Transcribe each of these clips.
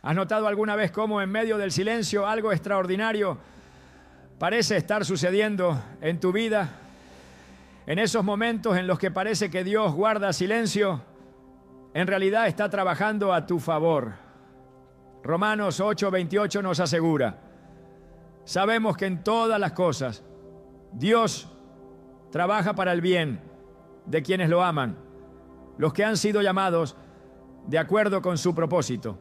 ¿Has notado alguna vez cómo en medio del silencio algo extraordinario parece estar sucediendo en tu vida? En esos momentos en los que parece que Dios guarda silencio, en realidad está trabajando a tu favor. Romanos 8:28 nos asegura: sabemos que en todas las cosas Dios trabaja para el bien de quienes lo aman, los que han sido llamados de acuerdo con su propósito.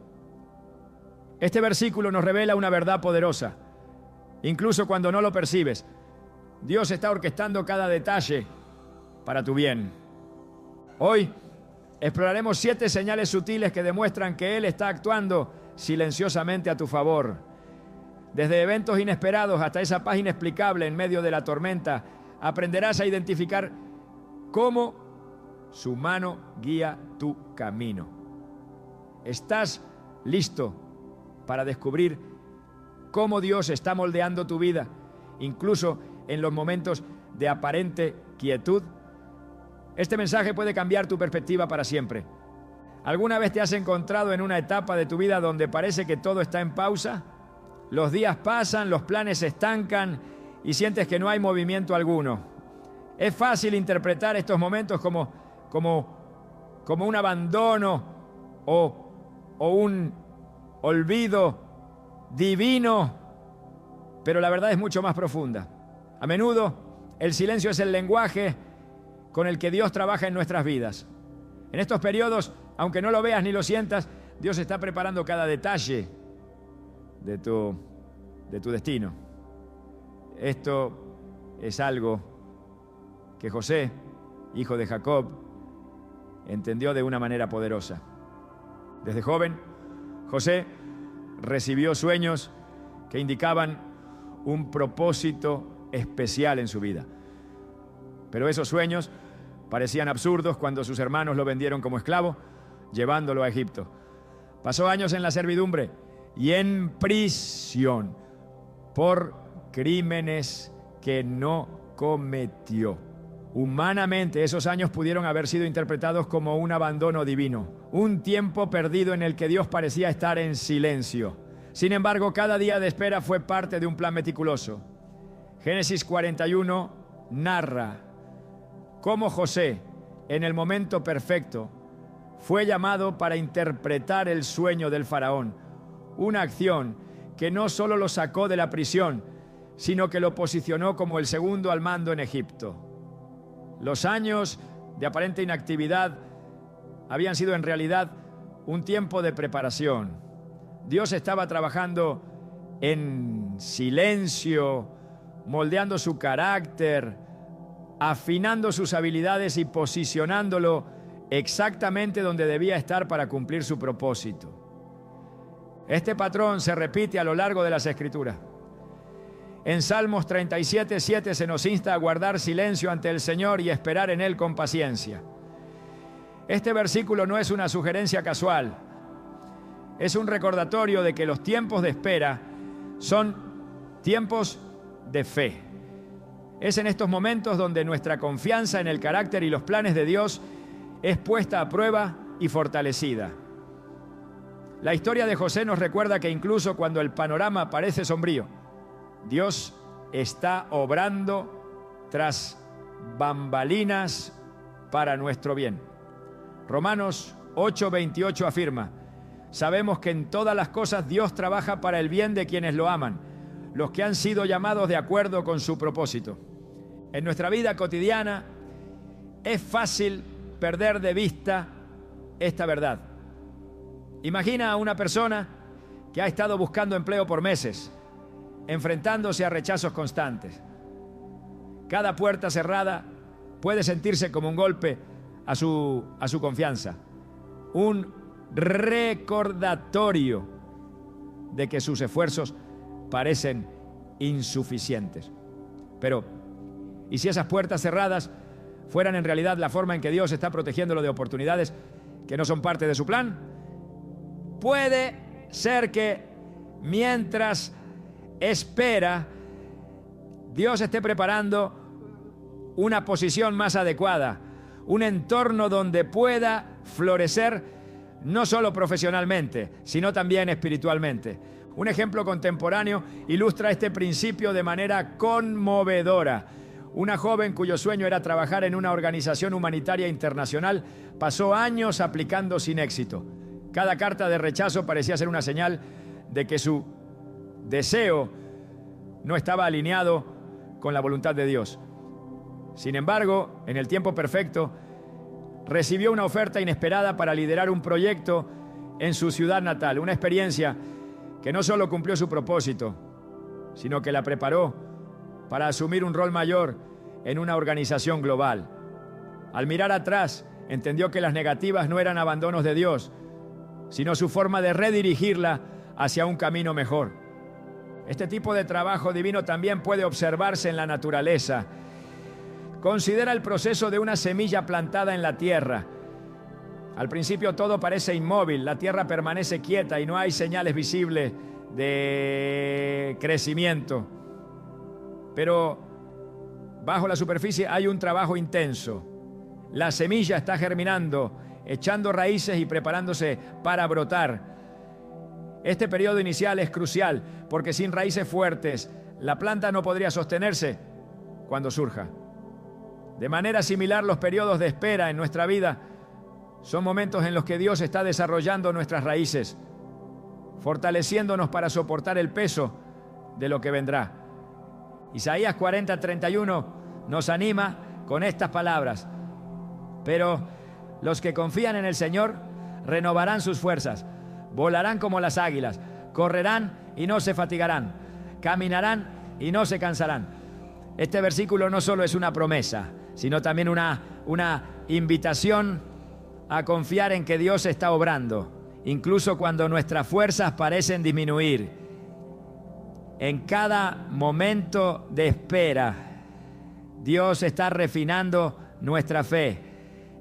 Este versículo nos revela una verdad poderosa. Incluso cuando no lo percibes, Dios está orquestando cada detalle para tu bien. Hoy exploraremos 7 señales sutiles que demuestran que Él está actuando silenciosamente a tu favor. Desde eventos inesperados hasta esa paz inexplicable en medio de la tormenta, aprenderás a identificar cómo su mano guía tu camino. ¿Estás listo para descubrir cómo Dios está moldeando tu vida, incluso en los momentos de aparente quietud? Este mensaje puede cambiar tu perspectiva para siempre. ¿Alguna vez te has encontrado en una etapa de tu vida donde parece que todo está en pausa? Los días pasan, los planes se estancan y sientes que no hay movimiento alguno. Es fácil interpretar estos momentos como un abandono o un olvido divino, pero la verdad es mucho más profunda. A menudo, el silencio es el lenguaje con el que Dios trabaja en nuestras vidas. En estos periodos, aunque no lo veas ni lo sientas, Dios está preparando cada detalle de tu destino. Esto es algo que José, hijo de Jacob, entendió de una manera poderosa. Desde joven, José recibió sueños que indicaban un propósito especial en su vida. Pero esos sueños parecían absurdos cuando sus hermanos lo vendieron como esclavo, llevándolo a Egipto. Pasó años en la servidumbre y en prisión por crímenes que no cometió. Humanamente, esos años pudieron haber sido interpretados como un abandono divino, un tiempo perdido en el que Dios parecía estar en silencio. Sin embargo, cada día de espera fue parte de un plan meticuloso. Génesis 41 narra cómo José, en el momento perfecto, fue llamado para interpretar el sueño del faraón, una acción que no solo lo sacó de la prisión, sino que lo posicionó como el segundo al mando en Egipto. Los años de aparente inactividad habían sido en realidad un tiempo de preparación. Dios estaba trabajando en silencio, moldeando su carácter, afinando sus habilidades y posicionándolo exactamente donde debía estar para cumplir su propósito. Este patrón se repite a lo largo de las Escrituras. En Salmos 37:7 se nos insta a guardar silencio ante el Señor y esperar en Él con paciencia. Este versículo no es una sugerencia casual, es un recordatorio de que los tiempos de espera son tiempos de fe. Es en estos momentos donde nuestra confianza en el carácter y los planes de Dios es puesta a prueba y fortalecida. La historia de José nos recuerda que incluso cuando el panorama parece sombrío, Dios está obrando tras bambalinas para nuestro bien. Romanos 8:28 afirma: sabemos que en todas las cosas Dios trabaja para el bien de quienes lo aman, los que han sido llamados de acuerdo con su propósito. En nuestra vida cotidiana es fácil perder de vista esta verdad. Imagina a una persona que ha estado buscando empleo por meses, enfrentándose a rechazos constantes. Cada puerta cerrada puede sentirse como un golpe a su confianza, un recordatorio de que sus esfuerzos parecen insuficientes. Pero, ¿y si esas puertas cerradas fueran en realidad la forma en que Dios está protegiéndolo de oportunidades que no son parte de su plan? Puede ser que mientras espera, Dios esté preparando una posición más adecuada, un entorno donde pueda florecer no solo profesionalmente, sino también espiritualmente. Un ejemplo contemporáneo ilustra este principio de manera conmovedora. Una joven cuyo sueño era trabajar en una organización humanitaria internacional pasó años aplicando sin éxito. Cada carta de rechazo parecía ser una señal de que su deseo no estaba alineado con la voluntad de Dios. Sin embargo, en el tiempo perfecto, recibió una oferta inesperada para liderar un proyecto en su ciudad natal, una experiencia que no solo cumplió su propósito, sino que la preparó para asumir un rol mayor en una organización global. Al mirar atrás, entendió que las negativas no eran abandonos de Dios, sino su forma de redirigirla hacia un camino mejor. Este tipo de trabajo divino también puede observarse en la naturaleza. Considera el proceso de una semilla plantada en la tierra. Al principio todo parece inmóvil, la tierra permanece quieta y no hay señales visibles de crecimiento. Pero bajo la superficie hay un trabajo intenso. La semilla está germinando, echando raíces y preparándose para brotar. Este periodo inicial es crucial porque sin raíces fuertes, la planta no podría sostenerse cuando surja. De manera similar, los periodos de espera en nuestra vida son momentos en los que Dios está desarrollando nuestras raíces, fortaleciéndonos para soportar el peso de lo que vendrá. Isaías 40:31 nos anima con estas palabras: pero los que confían en el Señor renovarán sus fuerzas, volarán como las águilas, correrán y no se fatigarán, caminarán y no se cansarán. Este versículo no solo es una promesa, sino también una invitación a confiar en que Dios está obrando, incluso cuando nuestras fuerzas parecen disminuir. En cada momento de espera, Dios está refinando nuestra fe,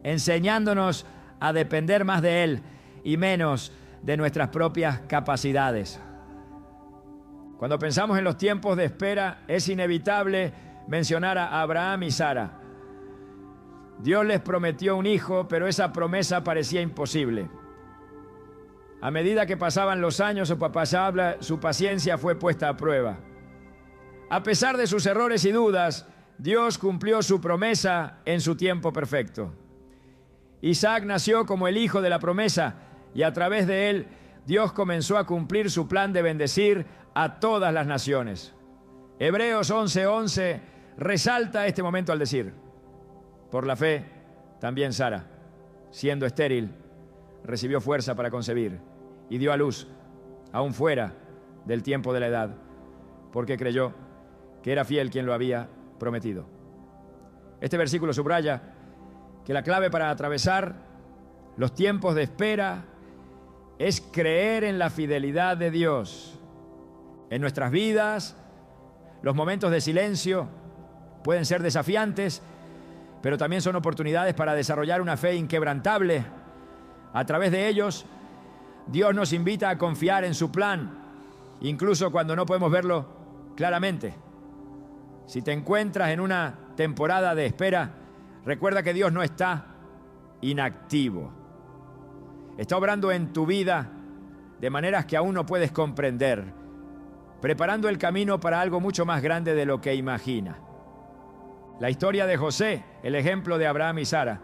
enseñándonos a depender más de Él y menos de nuestras propias capacidades. Cuando pensamos en los tiempos de espera, es inevitable mencionar a Abraham y Sara. Dios les prometió un hijo, pero esa promesa parecía imposible. A medida que pasaban los años, su paciencia fue puesta a prueba. A pesar de sus errores y dudas, Dios cumplió su promesa en su tiempo perfecto. Isaac nació como el hijo de la promesa y a través de él, Dios comenzó a cumplir su plan de bendecir a todas las naciones. Hebreos 11:11 resalta este momento al decir: por la fe, también Sara, siendo estéril, recibió fuerza para concebir y dio a luz, aún fuera del tiempo de la edad, porque creyó que era fiel quien lo había prometido. Este versículo subraya que la clave para atravesar los tiempos de espera es creer en la fidelidad de Dios. En nuestras vidas, los momentos de silencio pueden ser desafiantes, pero también son oportunidades para desarrollar una fe inquebrantable. A través de ellos, Dios nos invita a confiar en su plan, incluso cuando no podemos verlo claramente. Si te encuentras en una temporada de espera, recuerda que Dios no está inactivo. Está obrando en tu vida de maneras que aún no puedes comprender, preparando el camino para algo mucho más grande de lo que imaginas. La historia de José, el ejemplo de Abraham y Sara,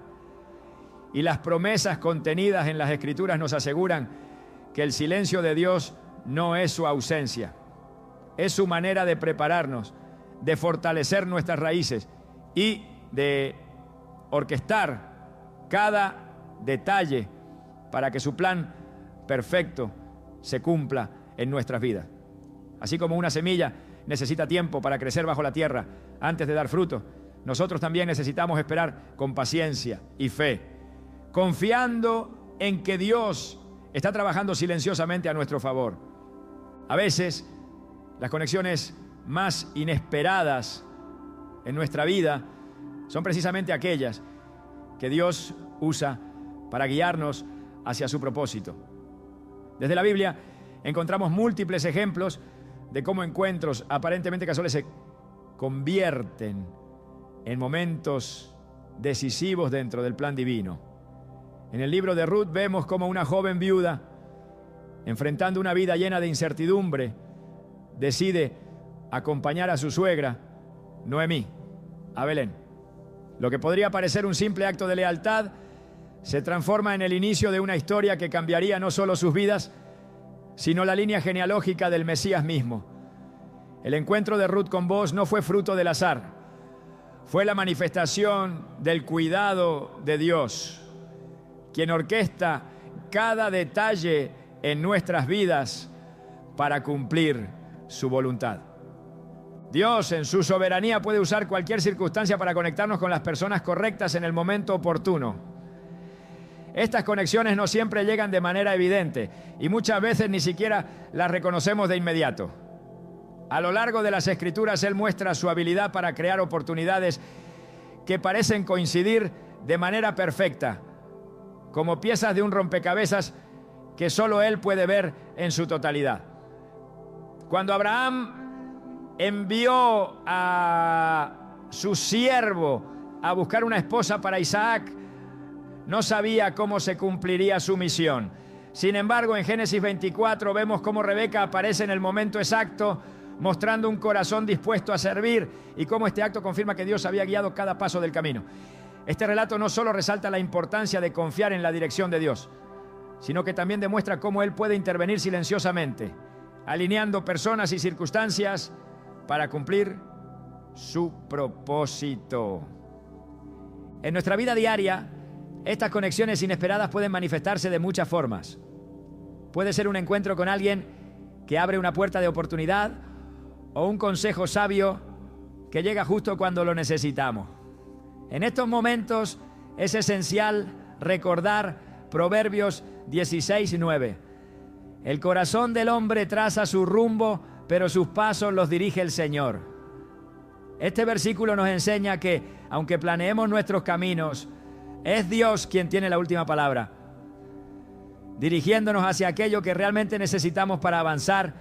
y las promesas contenidas en las Escrituras nos aseguran que el silencio de Dios no es su ausencia, es su manera de prepararnos, de fortalecer nuestras raíces y de orquestar cada detalle para que su plan perfecto se cumpla en nuestras vidas. Así como una semilla necesita tiempo para crecer bajo la tierra antes de dar fruto, nosotros también necesitamos esperar con paciencia y fe, confiando en que Dios está trabajando silenciosamente a nuestro favor. A veces, las conexiones más inesperadas en nuestra vida son precisamente aquellas que Dios usa para guiarnos hacia su propósito. Desde la Biblia encontramos múltiples ejemplos de cómo encuentros aparentemente casuales se convierten en momentos decisivos dentro del plan divino. En el libro de Ruth vemos cómo una joven viuda, enfrentando una vida llena de incertidumbre, decide acompañar a su suegra, Noemí, a Belén. Lo que podría parecer un simple acto de lealtad se transforma en el inicio de una historia que cambiaría no solo sus vidas, sino la línea genealógica del Mesías mismo. El encuentro de Ruth con Booz no fue fruto del azar, fue la manifestación del cuidado de Dios, quien orquesta cada detalle en nuestras vidas para cumplir su voluntad. Dios, en su soberanía, puede usar cualquier circunstancia para conectarnos con las personas correctas en el momento oportuno. Estas conexiones no siempre llegan de manera evidente y muchas veces ni siquiera las reconocemos de inmediato. A lo largo de las Escrituras, Él muestra su habilidad para crear oportunidades que parecen coincidir de manera perfecta, como piezas de un rompecabezas que solo Él puede ver en su totalidad. Cuando Abraham envió a su siervo a buscar una esposa para Isaac, no sabía cómo se cumpliría su misión. Sin embargo, en Génesis 24 vemos cómo Rebeca aparece en el momento exacto, mostrando un corazón dispuesto a servir, y cómo este acto confirma que Dios había guiado cada paso del camino. Este relato no solo resalta la importancia de confiar en la dirección de Dios, sino que también demuestra cómo Él puede intervenir silenciosamente, alineando personas y circunstancias para cumplir su propósito. En nuestra vida diaria, estas conexiones inesperadas pueden manifestarse de muchas formas. Puede ser un encuentro con alguien que abre una puerta de oportunidad o un consejo sabio que llega justo cuando lo necesitamos. En estos momentos es esencial recordar Proverbios 16:9. El corazón del hombre traza su rumbo, pero sus pasos los dirige el Señor. Este versículo nos enseña que, aunque planeemos nuestros caminos, es Dios quien tiene la última palabra, dirigiéndonos hacia aquello que realmente necesitamos para avanzar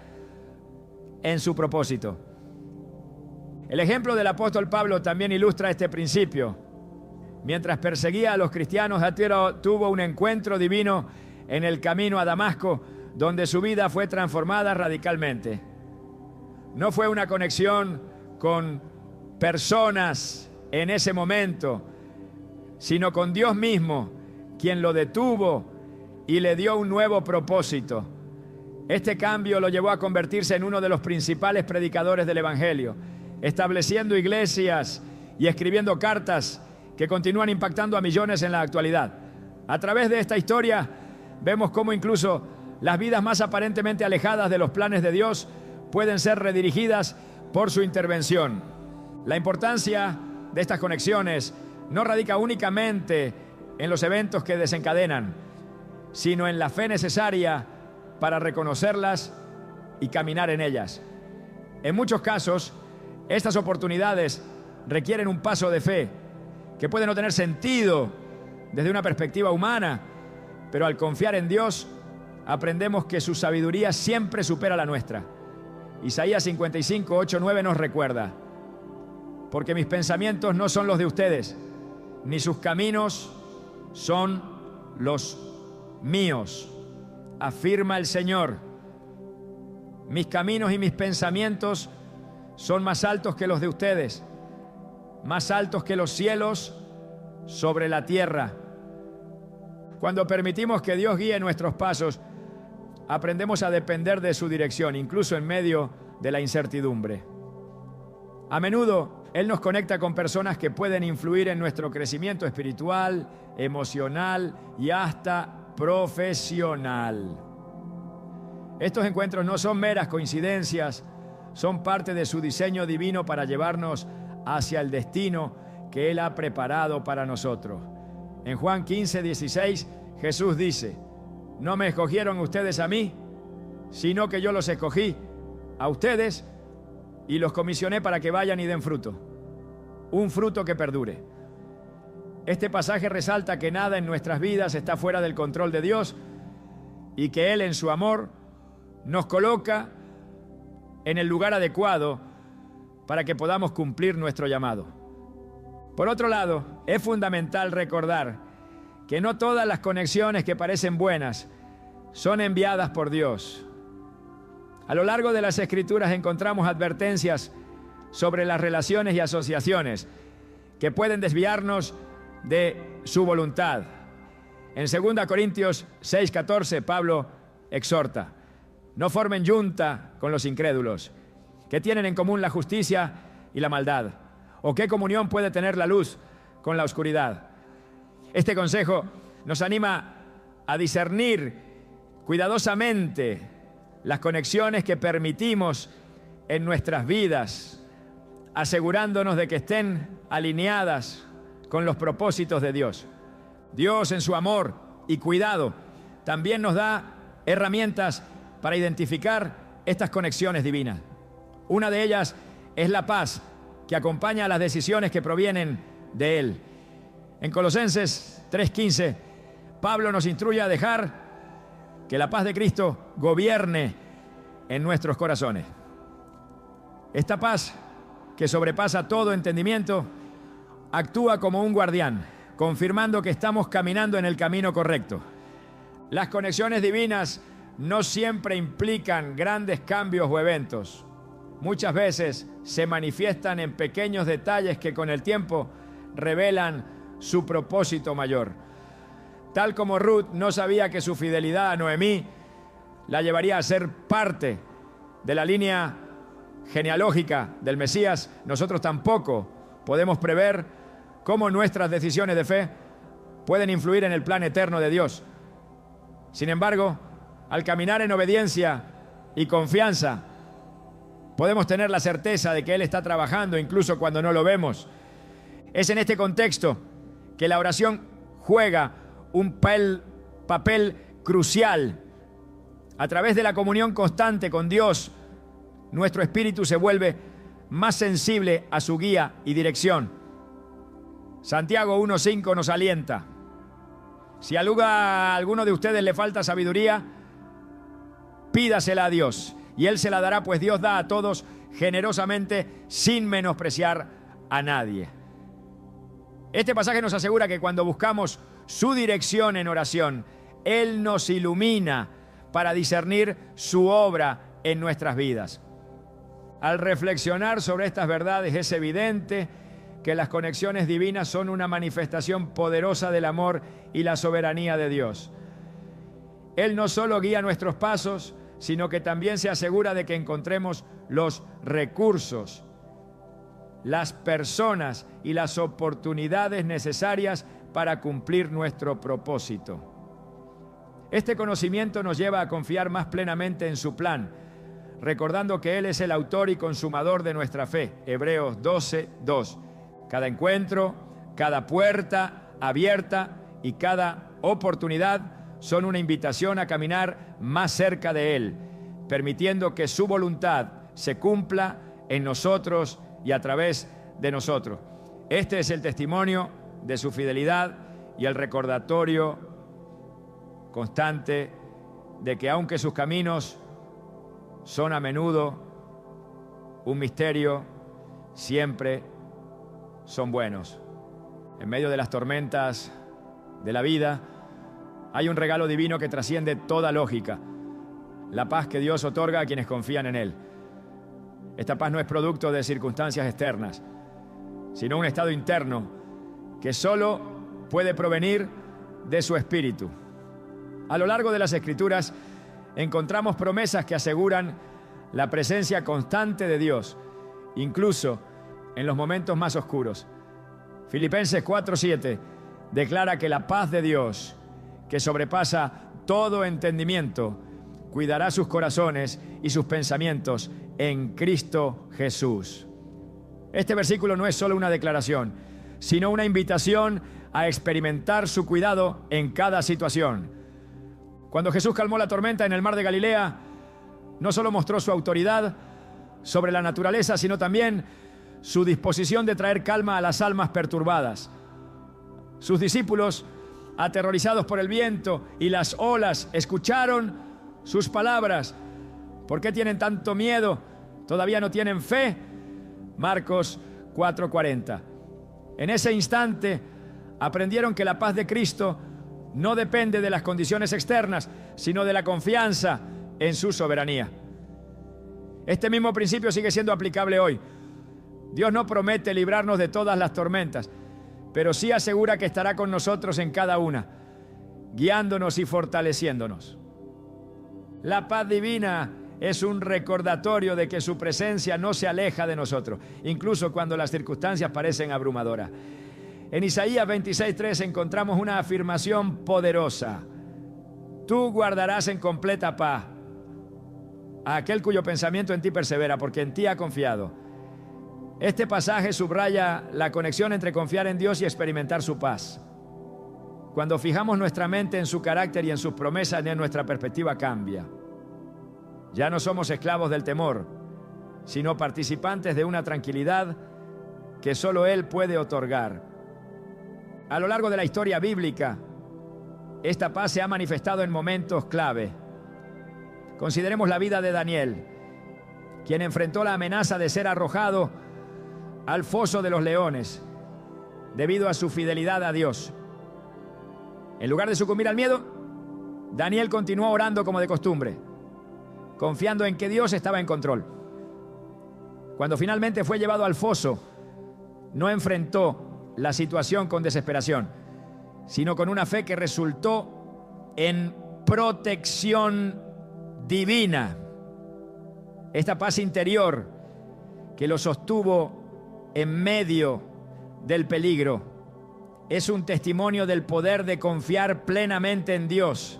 en su propósito. El ejemplo del apóstol Pablo también ilustra este principio. Mientras perseguía a los cristianos, tuvo un encuentro divino en el camino a Damasco, donde su vida fue transformada radicalmente. No fue una conexión con personas en ese momento, sino con Dios mismo, quien lo detuvo y le dio un nuevo propósito. Este cambio lo llevó a convertirse en uno de los principales predicadores del Evangelio, estableciendo iglesias y escribiendo cartas que continúan impactando a millones en la actualidad. A través de esta historia vemos cómo incluso las vidas más aparentemente alejadas de los planes de Dios pueden ser redirigidas por su intervención. La importancia de estas conexiones no radica únicamente en los eventos que desencadenan, sino en la fe necesaria para reconocerlas y caminar en ellas. En muchos casos, estas oportunidades requieren un paso de fe que puede no tener sentido desde una perspectiva humana, pero al confiar en Dios, aprendemos que su sabiduría siempre supera la nuestra. Isaías 55, 8, 9 nos recuerda: porque mis pensamientos no son los de ustedes, ni sus caminos son los míos, afirma el Señor. Mis caminos y mis pensamientos son más altos que los de ustedes, más altos que los cielos sobre la tierra. Cuando permitimos que Dios guíe nuestros pasos, aprendemos a depender de su dirección, incluso en medio de la incertidumbre. A menudo, Él nos conecta con personas que pueden influir en nuestro crecimiento espiritual, emocional y hasta profesional. Estos encuentros no son meras coincidencias, son parte de su diseño divino para llevarnos hacia el destino que Él ha preparado para nosotros. En Juan 15, 16, Jesús dice: no me escogieron ustedes a mí, sino que yo los escogí a ustedes y los comisioné para que vayan y den fruto, un fruto que perdure. Este pasaje resalta que nada en nuestras vidas está fuera del control de Dios y que Él, en su amor, nos coloca en el lugar adecuado para que podamos cumplir nuestro llamado. Por otro lado, es fundamental recordar que no todas las conexiones que parecen buenas son enviadas por Dios. A lo largo de las Escrituras encontramos advertencias sobre las relaciones y asociaciones que pueden desviarnos de su voluntad. En 2 Corintios 6:14, Pablo exhorta: no formen yunta con los incrédulos, que tienen en común la justicia y la maldad, o qué comunión puede tener la luz con la oscuridad. Este consejo nos anima a discernir cuidadosamente las conexiones que permitimos en nuestras vidas, asegurándonos de que estén alineadas con los propósitos de Dios. Dios, en su amor y cuidado, también nos da herramientas para identificar estas conexiones divinas. Una de ellas es la paz que acompaña a las decisiones que provienen de Él. En Colosenses 3:15, Pablo nos instruye a dejar que la paz de Cristo gobierne en nuestros corazones. Esta paz, que sobrepasa todo entendimiento, actúa como un guardián, confirmando que estamos caminando en el camino correcto. Las conexiones divinas no siempre implican grandes cambios o eventos. Muchas veces se manifiestan en pequeños detalles que con el tiempo revelan su propósito mayor. Tal como Ruth no sabía que su fidelidad a Noemí la llevaría a ser parte de la línea genealógica del Mesías, nosotros tampoco podemos prever cómo nuestras decisiones de fe pueden influir en el plan eterno de Dios. Sin embargo, al caminar en obediencia y confianza, podemos tener la certeza de que Él está trabajando incluso cuando no lo vemos. Es en este contexto que la oración juega un papel crucial. A través de la comunión constante con Dios, nuestro espíritu se vuelve más sensible a su guía y dirección. Santiago 1:5 nos alienta: si a alguno de ustedes le falta sabiduría, pídasela a Dios, y Él se la dará, pues Dios da a todos generosamente, sin menospreciar a nadie. Este pasaje nos asegura que cuando buscamos su dirección en oración, Él nos ilumina para discernir su obra en nuestras vidas. Al reflexionar sobre estas verdades, es evidente que las conexiones divinas son una manifestación poderosa del amor y la soberanía de Dios. Él no solo guía nuestros pasos, sino que también se asegura de que encontremos los recursos, las personas y las oportunidades necesarias para cumplir nuestro propósito. Este conocimiento nos lleva a confiar más plenamente en su plan, recordando que Él es el autor y consumador de nuestra fe. Hebreos 12:2. Cada encuentro, cada puerta abierta y cada oportunidad son una invitación a caminar más cerca de Él, permitiendo que su voluntad se cumpla en nosotros y a través de nosotros. Este es el testimonio de su fidelidad y el recordatorio constante de que aunque sus caminos son a menudo un misterio, siempre son buenos. En medio de las tormentas de la vida hay un regalo divino que trasciende toda lógica: la paz que Dios otorga a quienes confían en Él. Esta paz no es producto de circunstancias externas, sino un estado interno que solo puede provenir de su espíritu. A lo largo de las Escrituras encontramos promesas que aseguran la presencia constante de Dios, incluso en los momentos más oscuros. Filipenses 4:7 declara que la paz de Dios, que sobrepasa todo entendimiento, cuidará sus corazones y sus pensamientos en Cristo Jesús. Este versículo no es solo una declaración, sino una invitación a experimentar su cuidado en cada situación. Cuando Jesús calmó la tormenta en el mar de Galilea, no solo mostró su autoridad sobre la naturaleza, sino también su disposición de traer calma a las almas perturbadas. Sus discípulos, aterrorizados por el viento y las olas, escucharon sus palabras. ¿Por qué tienen tanto miedo? ¿Todavía no tienen fe? Marcos 4:40. En ese instante aprendieron que la paz de Cristo no depende de las condiciones externas, sino de la confianza en su soberanía. Este mismo principio sigue siendo aplicable hoy. Dios no promete librarnos de todas las tormentas, pero sí asegura que estará con nosotros en cada una, guiándonos y fortaleciéndonos. La paz divina es un recordatorio de que su presencia no se aleja de nosotros, incluso cuando las circunstancias parecen abrumadoras. En Isaías 26:3 encontramos una afirmación poderosa. Tú guardarás en completa paz a aquel cuyo pensamiento en ti persevera, porque en ti ha confiado. Este pasaje subraya la conexión entre confiar en Dios y experimentar su paz. Cuando fijamos nuestra mente en su carácter y en sus promesas, nuestra perspectiva cambia. Ya no somos esclavos del temor, sino participantes de una tranquilidad que solo Él puede otorgar. A lo largo de la historia bíblica, esta paz se ha manifestado en momentos clave. Consideremos la vida de Daniel, quien enfrentó la amenaza de ser arrojado al foso de los leones debido a su fidelidad a Dios. En lugar de sucumbir al miedo, Daniel continuó orando como de costumbre, confiando en que Dios estaba en control. Cuando finalmente fue llevado al foso, no enfrentó la situación con desesperación, sino con una fe que resultó en protección divina. Esta paz interior que lo sostuvo en medio del peligro es un testimonio del poder de confiar plenamente en Dios.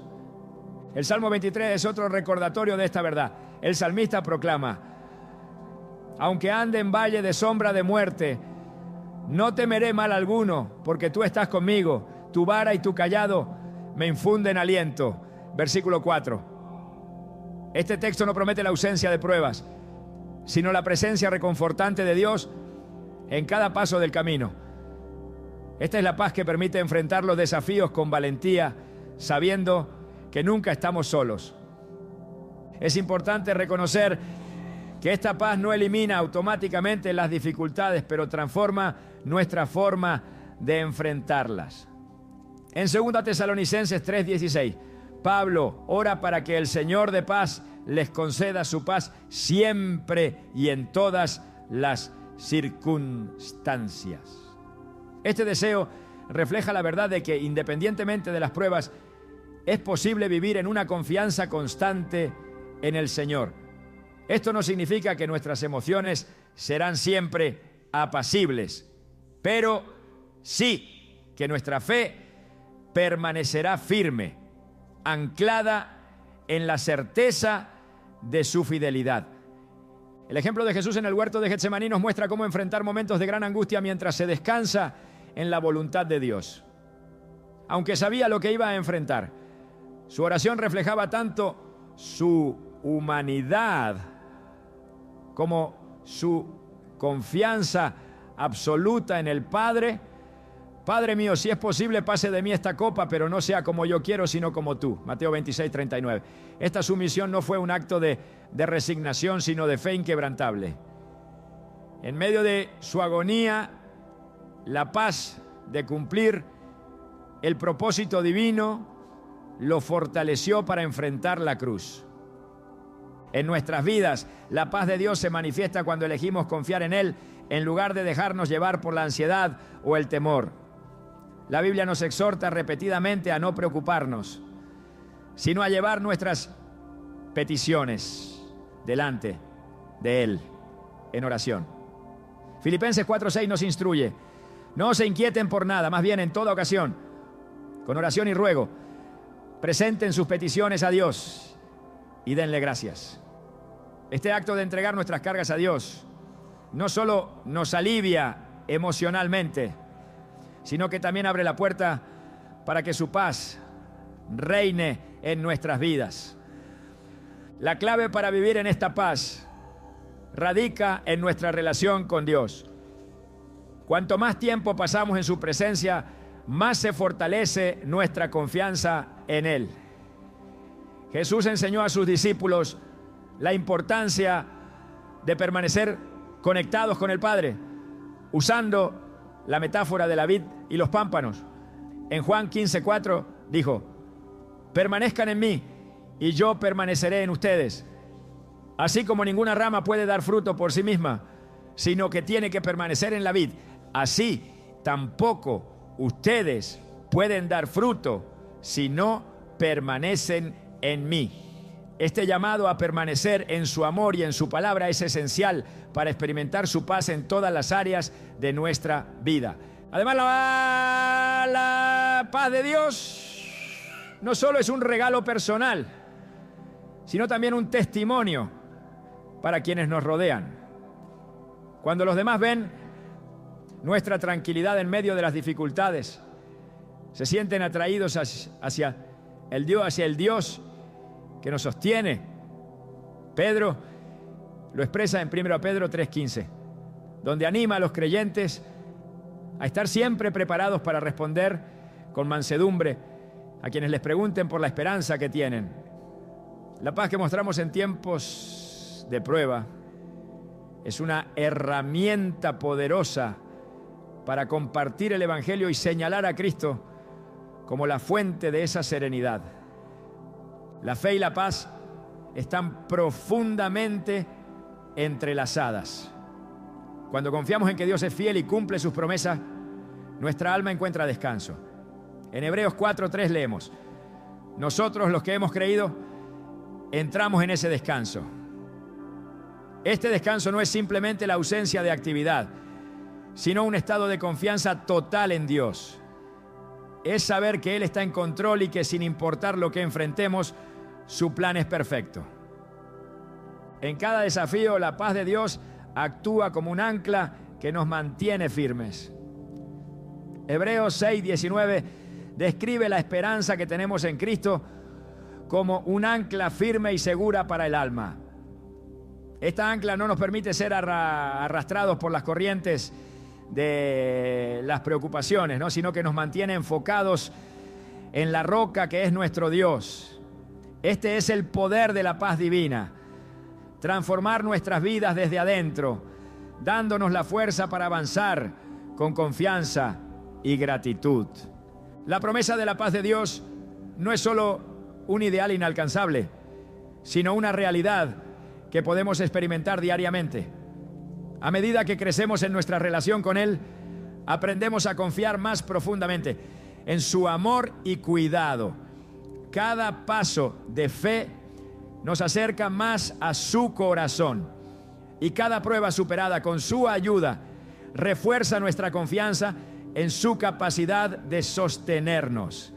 El Salmo 23 es otro recordatorio de esta verdad. El salmista proclama: aunque ande en valle de sombra de muerte, no temeré mal alguno, porque tú estás conmigo. Tu vara y tu cayado me infunden aliento. Versículo 4. Este texto no promete la ausencia de pruebas, sino la presencia reconfortante de Dios en cada paso del camino. Esta es la paz que permite enfrentar los desafíos con valentía, sabiendo que nunca estamos solos. Es importante reconocer que esta paz no elimina automáticamente las dificultades, pero transforma nuestra forma de enfrentarlas. En 2 Tesalonicenses 3:16, Pablo ora para que el Señor de paz les conceda su paz siempre y en todas las circunstancias. Este deseo refleja la verdad de que, independientemente de las pruebas, es posible vivir en una confianza constante en el Señor. Esto no significa que nuestras emociones serán siempre apacibles, pero sí que nuestra fe permanecerá firme, anclada en la certeza de su fidelidad. El ejemplo de Jesús en el huerto de Getsemaní nos muestra cómo enfrentar momentos de gran angustia mientras se descansa en la voluntad de Dios. Aunque sabía lo que iba a enfrentar, su oración reflejaba tanto su humanidad como su confianza absoluta en el Padre. Padre mío, si es posible, pase de mí esta copa, pero no sea como yo quiero, sino como tú. Mateo 26:39. Esta sumisión no fue un acto de resignación, sino de fe inquebrantable. En medio de su agonía, la paz de cumplir el propósito divino lo fortaleció para enfrentar la cruz. En nuestras vidas, la paz de Dios se manifiesta cuando elegimos confiar en Él en lugar de dejarnos llevar por la ansiedad o el temor. La Biblia nos exhorta repetidamente a no preocuparnos, sino a llevar nuestras peticiones delante de Él en oración. Filipenses 4:6 nos instruye: no se inquieten por nada, más bien en toda ocasión, con oración y ruego, presenten sus peticiones a Dios y denle gracias. Este acto de entregar nuestras cargas a Dios no solo nos alivia emocionalmente, sino que también abre la puerta para que su paz reine en nuestras vidas. La clave para vivir en esta paz radica en nuestra relación con Dios. Cuanto más tiempo pasamos en su presencia, más se fortalece nuestra confianza en Él. Jesús enseñó a sus discípulos la importancia de permanecer conectados con el Padre, usando la metáfora de la vid y los pámpanos. En Juan 15:4 dijo: permanezcan en mí y yo permaneceré en ustedes. Así como ninguna rama puede dar fruto por sí misma, sino que tiene que permanecer en la vid, así tampoco ustedes pueden dar fruto si no permanecen en mí. Este llamado a permanecer en su amor y en su palabra es esencial para experimentar su paz en todas las áreas de nuestra vida. Además, la paz de Dios no solo es un regalo personal, sino también un testimonio para quienes nos rodean. Cuando los demás ven nuestra tranquilidad en medio de las dificultades, se sienten atraídos hacia el Dios que nos sostiene. Pedro lo expresa en 1 Pedro 3:15, donde anima a los creyentes a estar siempre preparados para responder con mansedumbre a quienes les pregunten por la esperanza que tienen. La paz que mostramos en tiempos de prueba es una herramienta poderosa para compartir el Evangelio y señalar a Cristo como la fuente de esa serenidad. La fe y la paz están profundamente entrelazadas. Cuando confiamos en que Dios es fiel y cumple sus promesas, nuestra alma encuentra descanso. En Hebreos 4:3 leemos: nosotros, los que hemos creído, entramos en ese descanso. Este descanso no es simplemente la ausencia de actividad, sino un estado de confianza total en Dios. Es saber que Él está en control y que sin importar lo que enfrentemos, su plan es perfecto. En cada desafío, la paz de Dios actúa como un ancla que nos mantiene firmes. Hebreos 6:19 describe la esperanza que tenemos en Cristo como un ancla firme y segura para el alma. Esta ancla no nos permite ser arrastrados por las corrientes de las preocupaciones, ¿no? Sino que nos mantiene enfocados en la roca que es nuestro Dios. Este es el poder de la paz divina: transformar nuestras vidas desde adentro, dándonos la fuerza para avanzar con confianza y gratitud. La promesa de la paz de Dios no es solo un ideal inalcanzable, sino una realidad que podemos experimentar diariamente. A medida que crecemos en nuestra relación con Él, aprendemos a confiar más profundamente en su amor y cuidado. Cada paso de fe nos acerca más a su corazón, y cada prueba superada con su ayuda refuerza nuestra confianza en su capacidad de sostenernos.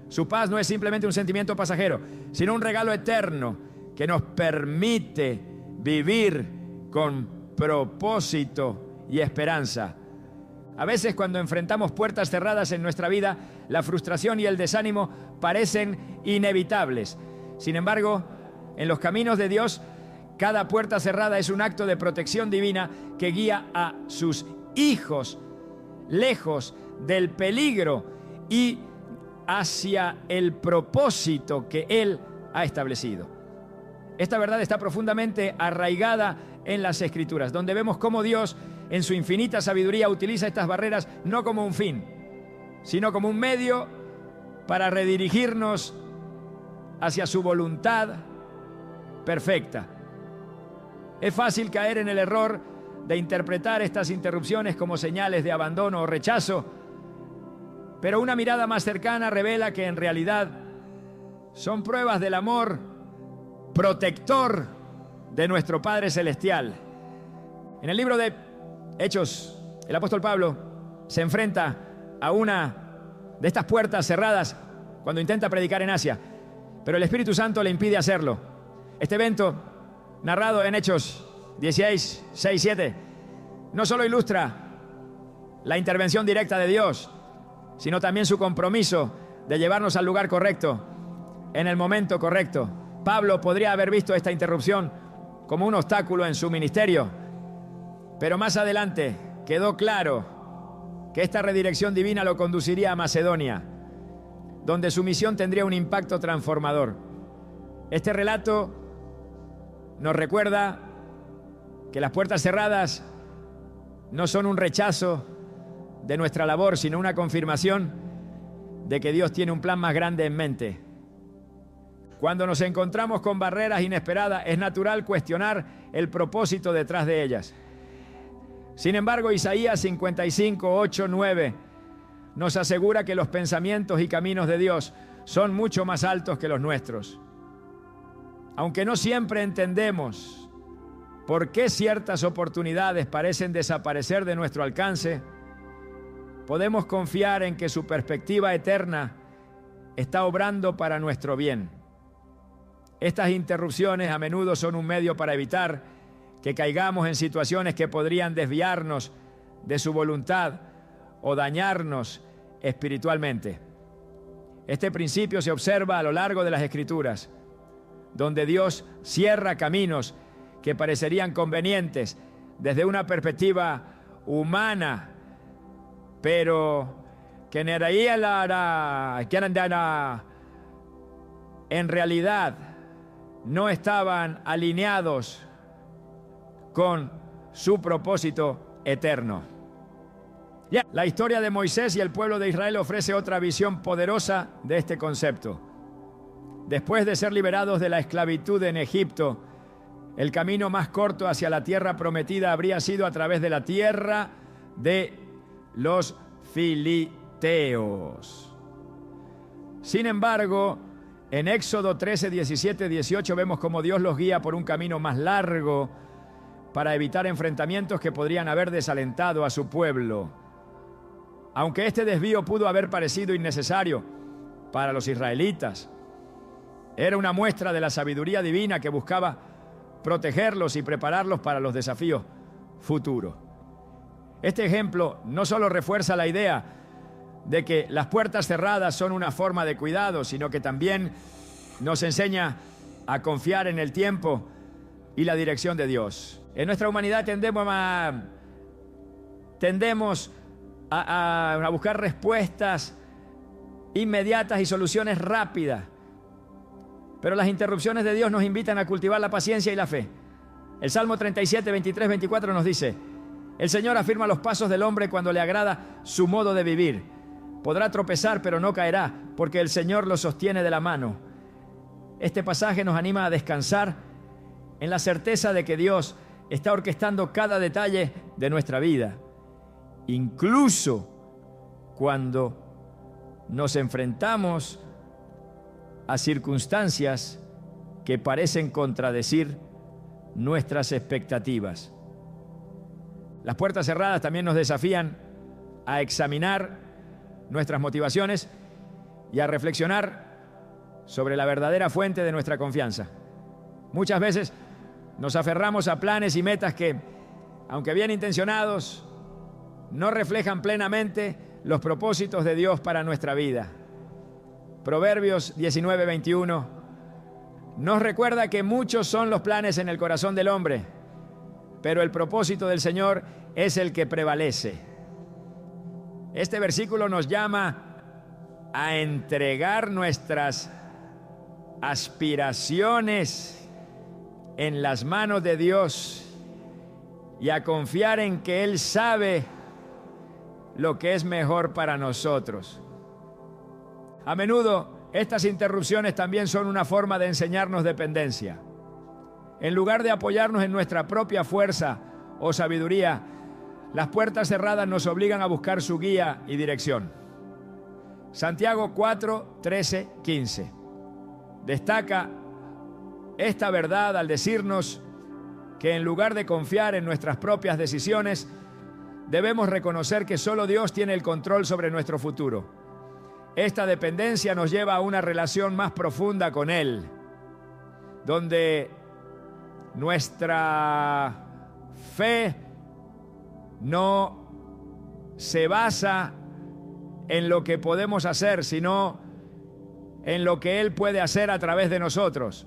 Su paz no es simplemente un sentimiento pasajero, sino un regalo eterno que nos permite vivir con propósito y esperanza. A veces, cuando enfrentamos puertas cerradas en nuestra vida, la frustración y el desánimo parecen inevitables. Sin embargo, en los caminos de Dios, cada puerta cerrada es un acto de protección divina que guía a sus hijos lejos del peligro y hacia el propósito que Él ha establecido. Esta verdad está profundamente arraigada en las Escrituras, donde vemos cómo Dios, en su infinita sabiduría, utiliza estas barreras no como un fin, sino como un medio para redirigirnos hacia su voluntad perfecta. Es fácil caer en el error de interpretar estas interrupciones como señales de abandono o rechazo, pero una mirada más cercana revela que en realidad son pruebas del amor protector de nuestro Padre Celestial. En el libro de Hechos, el apóstol Pablo se enfrenta a una de estas puertas cerradas cuando intenta predicar en Asia, pero el Espíritu Santo le impide hacerlo. Este evento, narrado en Hechos 16, 6, 7, no solo ilustra la intervención directa de Dios, sino también su compromiso de llevarnos al lugar correcto, en el momento correcto. Pablo podría haber visto esta interrupción como un obstáculo en su ministerio, pero más adelante quedó claro que esta redirección divina lo conduciría a Macedonia, donde su misión tendría un impacto transformador. Este relato nos recuerda que las puertas cerradas no son un rechazo de nuestra labor, sino una confirmación de que Dios tiene un plan más grande en mente. Cuando nos encontramos con barreras inesperadas, es natural cuestionar el propósito detrás de ellas. Sin embargo, Isaías 55, 8, 9 nos asegura que los pensamientos y caminos de Dios son mucho más altos que los nuestros. Aunque no siempre entendemos por qué ciertas oportunidades parecen desaparecer de nuestro alcance, podemos confiar en que su perspectiva eterna está obrando para nuestro bien. Estas interrupciones a menudo son un medio para evitar que caigamos en situaciones que podrían desviarnos de su voluntad o dañarnos espiritualmente. Este principio se observa a lo largo de las Escrituras, donde Dios cierra caminos que parecerían convenientes desde una perspectiva humana, pero que en realidad no estaban alineados con su propósito eterno. La historia de Moisés y el pueblo de Israel ofrece otra visión poderosa de este concepto. Después de ser liberados de la esclavitud en Egipto, el camino más corto hacia la tierra prometida habría sido a través de la tierra de los filisteos. Sin embargo, en Éxodo 13, 17, 18 vemos cómo Dios los guía por un camino más largo para evitar enfrentamientos que podrían haber desalentado a su pueblo. Aunque este desvío pudo haber parecido innecesario para los israelitas, era una muestra de la sabiduría divina que buscaba protegerlos y prepararlos para los desafíos futuros. Este ejemplo no solo refuerza la idea de que las puertas cerradas son una forma de cuidado, sino que también nos enseña a confiar en el tiempo y la dirección de Dios. En nuestra humanidad tendemos a buscar respuestas inmediatas y soluciones rápidas. Pero las interrupciones de Dios nos invitan a cultivar la paciencia y la fe. El Salmo 37, 23, 24 nos dice: el Señor afirma los pasos del hombre cuando le agrada su modo de vivir. Podrá tropezar, pero no caerá, porque el Señor lo sostiene de la mano. Este pasaje nos anima a descansar en la certeza de que Dios está orquestando cada detalle de nuestra vida, incluso cuando nos enfrentamos a circunstancias que parecen contradecir nuestras expectativas. Las puertas cerradas también nos desafían a examinar nuestras motivaciones y a reflexionar sobre la verdadera fuente de nuestra confianza. Muchas veces nos aferramos a planes y metas que, aunque bien intencionados, no reflejan plenamente los propósitos de Dios para nuestra vida. Proverbios 19, 21 nos recuerda que muchos son los planes en el corazón del hombre, pero el propósito del Señor es el que prevalece. Este versículo nos llama a entregar nuestras aspiraciones en las manos de Dios y a confiar en que Él sabe lo que es mejor para nosotros. A menudo, estas interrupciones también son una forma de enseñarnos dependencia. En lugar de apoyarnos en nuestra propia fuerza o sabiduría, las puertas cerradas nos obligan a buscar su guía y dirección. Santiago 4, 13, 15 destaca esta verdad al decirnos que en lugar de confiar en nuestras propias decisiones, debemos reconocer que solo Dios tiene el control sobre nuestro futuro. Esta dependencia nos lleva a una relación más profunda con Él, donde nuestra fe no se basa en lo que podemos hacer, sino en lo que Él puede hacer a través de nosotros.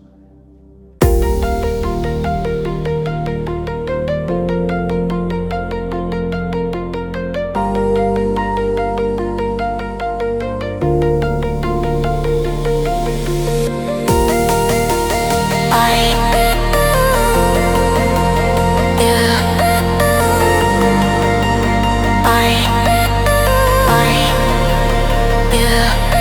Yeah.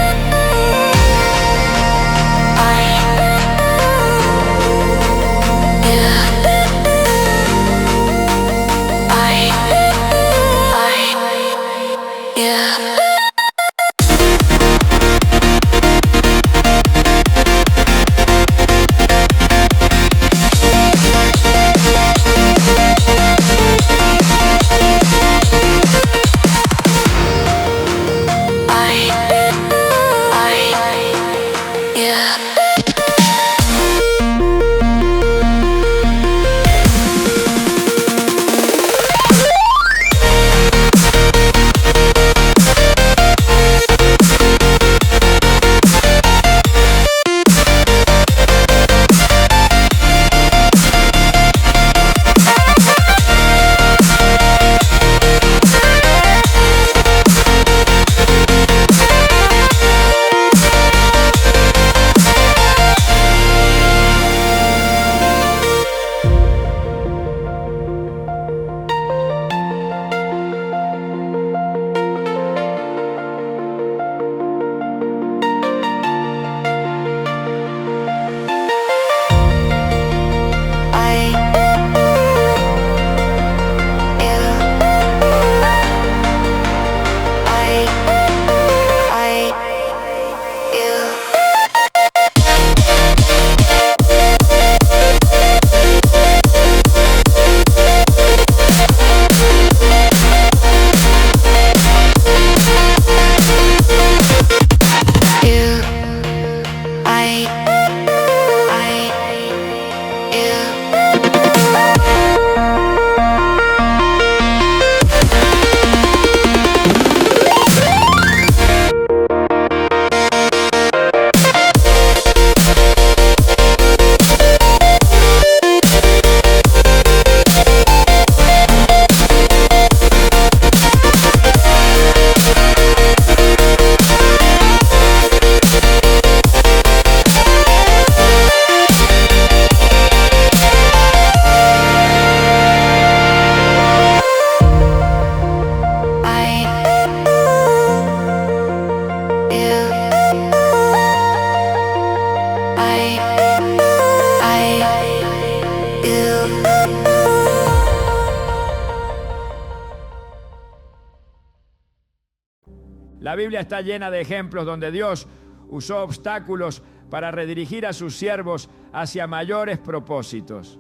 La Biblia está llena de ejemplos donde Dios usó obstáculos para redirigir a sus siervos hacia mayores propósitos.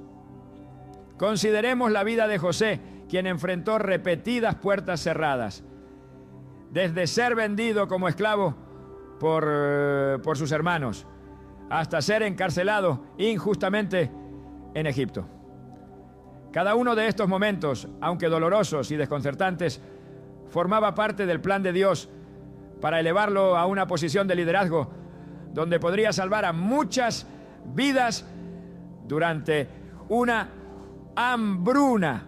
Consideremos la vida de José, quien enfrentó repetidas puertas cerradas, desde ser vendido como esclavo por sus hermanos, hasta ser encarcelado injustamente en Egipto. Cada uno de estos momentos, aunque dolorosos y desconcertantes, formaba parte del plan de Dios para elevarlo a una posición de liderazgo donde podría salvar a muchas vidas durante una hambruna.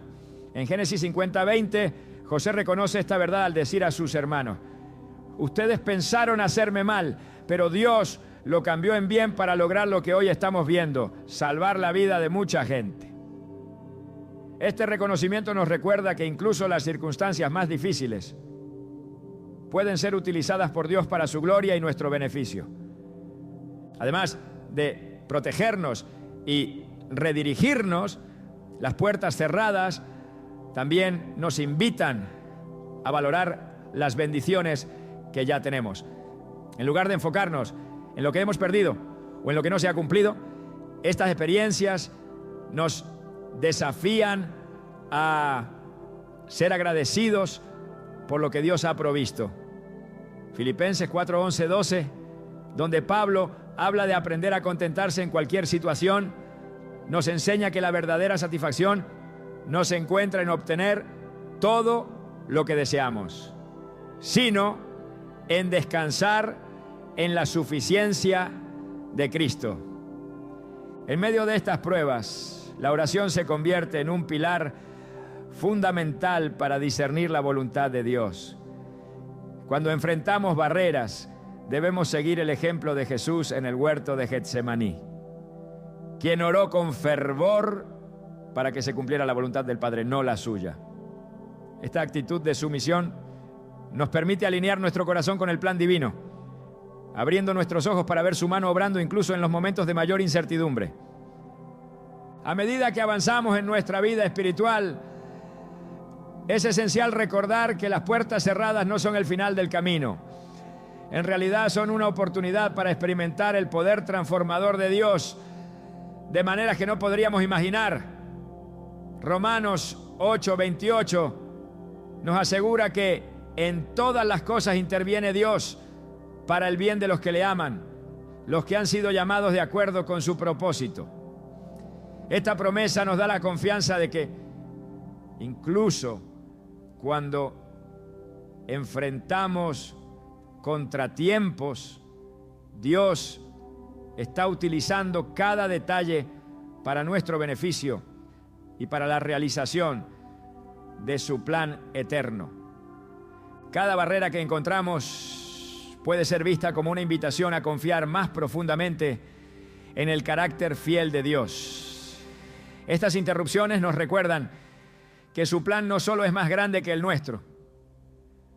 En Génesis 50:20, José reconoce esta verdad al decir a sus hermanos: ustedes pensaron hacerme mal, pero Dios lo cambió en bien para lograr lo que hoy estamos viendo, salvar la vida de mucha gente. Este reconocimiento nos recuerda que incluso las circunstancias más difíciles pueden ser utilizadas por Dios para su gloria y nuestro beneficio. Además de protegernos y redirigirnos, las puertas cerradas también nos invitan a valorar las bendiciones que ya tenemos. En lugar de enfocarnos en lo que hemos perdido o en lo que no se ha cumplido, estas experiencias nos desafían a ser agradecidos por lo que Dios ha provisto. Filipenses 4:11-12, donde Pablo habla de aprender a contentarse en cualquier situación, nos enseña que la verdadera satisfacción no se encuentra en obtener todo lo que deseamos, sino en descansar en la suficiencia de Cristo. En medio de estas pruebas, la oración se convierte en un pilar fundamental para discernir la voluntad de Dios. Cuando enfrentamos barreras, debemos seguir el ejemplo de Jesús en el huerto de Getsemaní, quien oró con fervor para que se cumpliera la voluntad del Padre, no la suya. Esta actitud de sumisión nos permite alinear nuestro corazón con el plan divino, abriendo nuestros ojos para ver su mano obrando incluso en los momentos de mayor incertidumbre. A medida que avanzamos en nuestra vida espiritual, es esencial recordar que las puertas cerradas no son el final del camino. En realidad son una oportunidad para experimentar el poder transformador de Dios de maneras que no podríamos imaginar. Romanos 8:28 nos asegura que en todas las cosas interviene Dios para el bien de los que le aman, los que han sido llamados de acuerdo con su propósito. Esta promesa nos da la confianza de que incluso cuando enfrentamos contratiempos, Dios está utilizando cada detalle para nuestro beneficio y para la realización de su plan eterno. Cada barrera que encontramos puede ser vista como una invitación a confiar más profundamente en el carácter fiel de Dios. Estas interrupciones nos recuerdan que su plan no solo es más grande que el nuestro,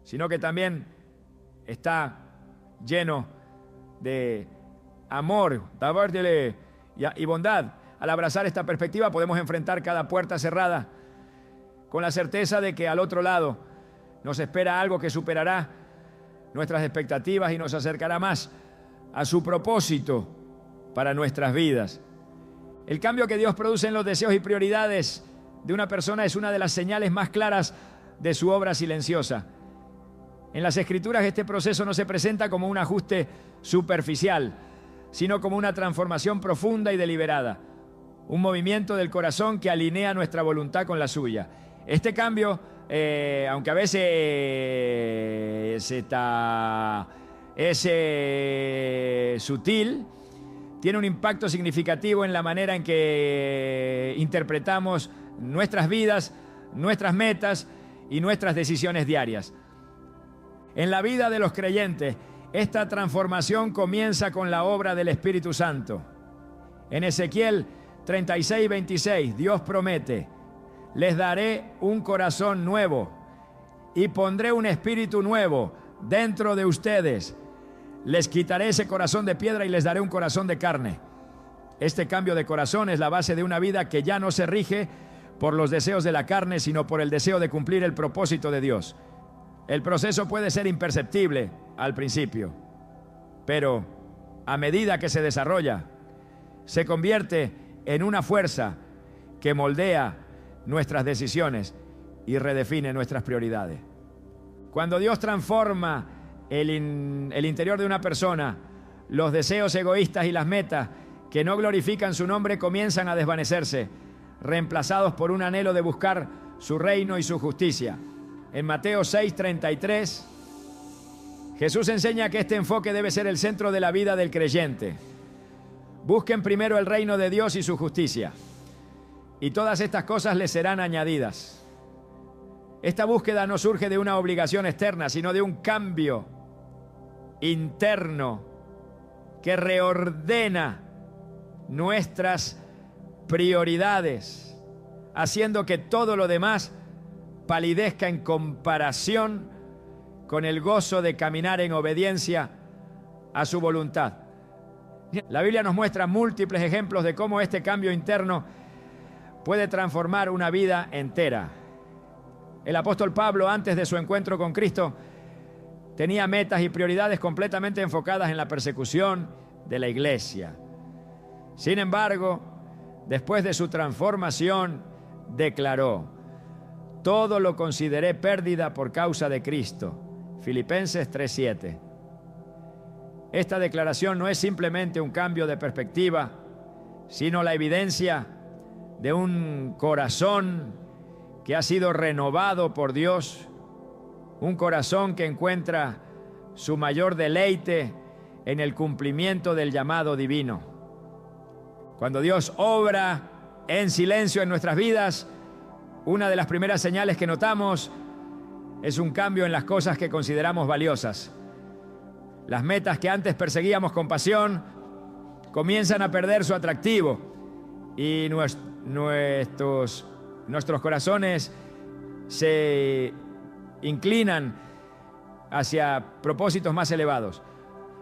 sino que también está lleno de amor y bondad. Al abrazar esta perspectiva podemos enfrentar cada puerta cerrada con la certeza de que al otro lado nos espera algo que superará nuestras expectativas y nos acercará más a su propósito para nuestras vidas. El cambio que Dios produce en los deseos y prioridades de una persona es una de las señales más claras de su obra silenciosa. En las Escrituras este proceso no se presenta como un ajuste superficial, sino como una transformación profunda y deliberada, un movimiento del corazón que alinea nuestra voluntad con la suya. Este cambio, aunque a veces es sutil, tiene un impacto significativo en la manera en que interpretamos nuestras vidas, nuestras metas y nuestras decisiones diarias. En la vida de los creyentes, esta transformación comienza con la obra del Espíritu Santo. En Ezequiel 36:26, Dios promete: les daré un corazón nuevo y pondré un espíritu nuevo dentro de ustedes. Les quitaré ese corazón de piedra y les daré un corazón de carne. Este cambio de corazón es la base de una vida que ya no se rige por los deseos de la carne, sino por el deseo de cumplir el propósito de Dios. El proceso puede ser imperceptible al principio, pero a medida que se desarrolla, se convierte en una fuerza que moldea nuestras decisiones y redefine nuestras prioridades. Cuando Dios transforma el interior de una persona, los deseos egoístas y las metas que no glorifican su nombre comienzan a desvanecerse, reemplazados por un anhelo de buscar su reino y su justicia. En Mateo 6:33, Jesús enseña que este enfoque debe ser el centro de la vida del creyente. Busquen primero el reino de Dios y su justicia, y todas estas cosas les serán añadidas. Esta búsqueda no surge de una obligación externa, sino de un cambio interno que reordena nuestras prioridades, haciendo que todo lo demás palidezca en comparación con el gozo de caminar en obediencia a su voluntad. La Biblia nos muestra múltiples ejemplos de cómo este cambio interno puede transformar una vida entera. El apóstol Pablo, antes de su encuentro con Cristo, tenía metas y prioridades completamente enfocadas en la persecución de la iglesia. Sin embargo, después de su transformación, declaró: todo lo consideré pérdida por causa de Cristo. Filipenses 3:7. Esta declaración no es simplemente un cambio de perspectiva, sino la evidencia de un corazón que ha sido renovado por Dios, un corazón que encuentra su mayor deleite en el cumplimiento del llamado divino. Cuando Dios obra en silencio en nuestras vidas, una de las primeras señales que notamos es un cambio en las cosas que consideramos valiosas. Las metas que antes perseguíamos con pasión comienzan a perder su atractivo y nuestros corazones se inclinan hacia propósitos más elevados.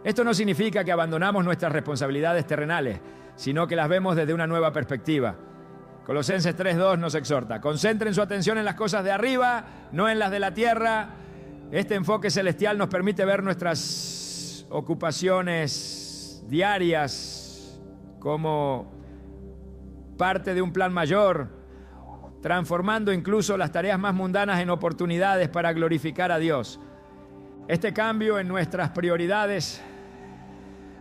Esto no significa que abandonamos nuestras responsabilidades terrenales, sino que las vemos desde una nueva perspectiva. Colosenses 3:2 nos exhorta: concentren su atención en las cosas de arriba, no en las de la tierra. Este enfoque celestial nos permite ver nuestras ocupaciones diarias como parte de un plan mayor, transformando incluso las tareas más mundanas en oportunidades para glorificar a Dios. Este cambio en nuestras prioridades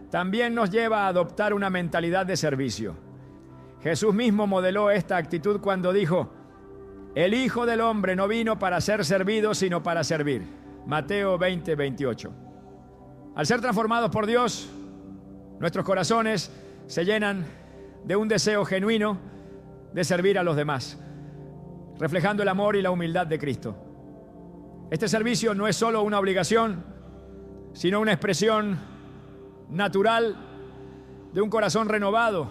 también nos lleva a adoptar una mentalidad de servicio. Jesús mismo modeló esta actitud cuando dijo: el Hijo del Hombre no vino para ser servido, sino para servir. Mateo 20:28. Al ser transformados por Dios, nuestros corazones se llenan de un deseo genuino de servir a los demás, reflejando el amor y la humildad de Cristo. Este servicio no es solo una obligación, sino una expresión natural de un corazón renovado,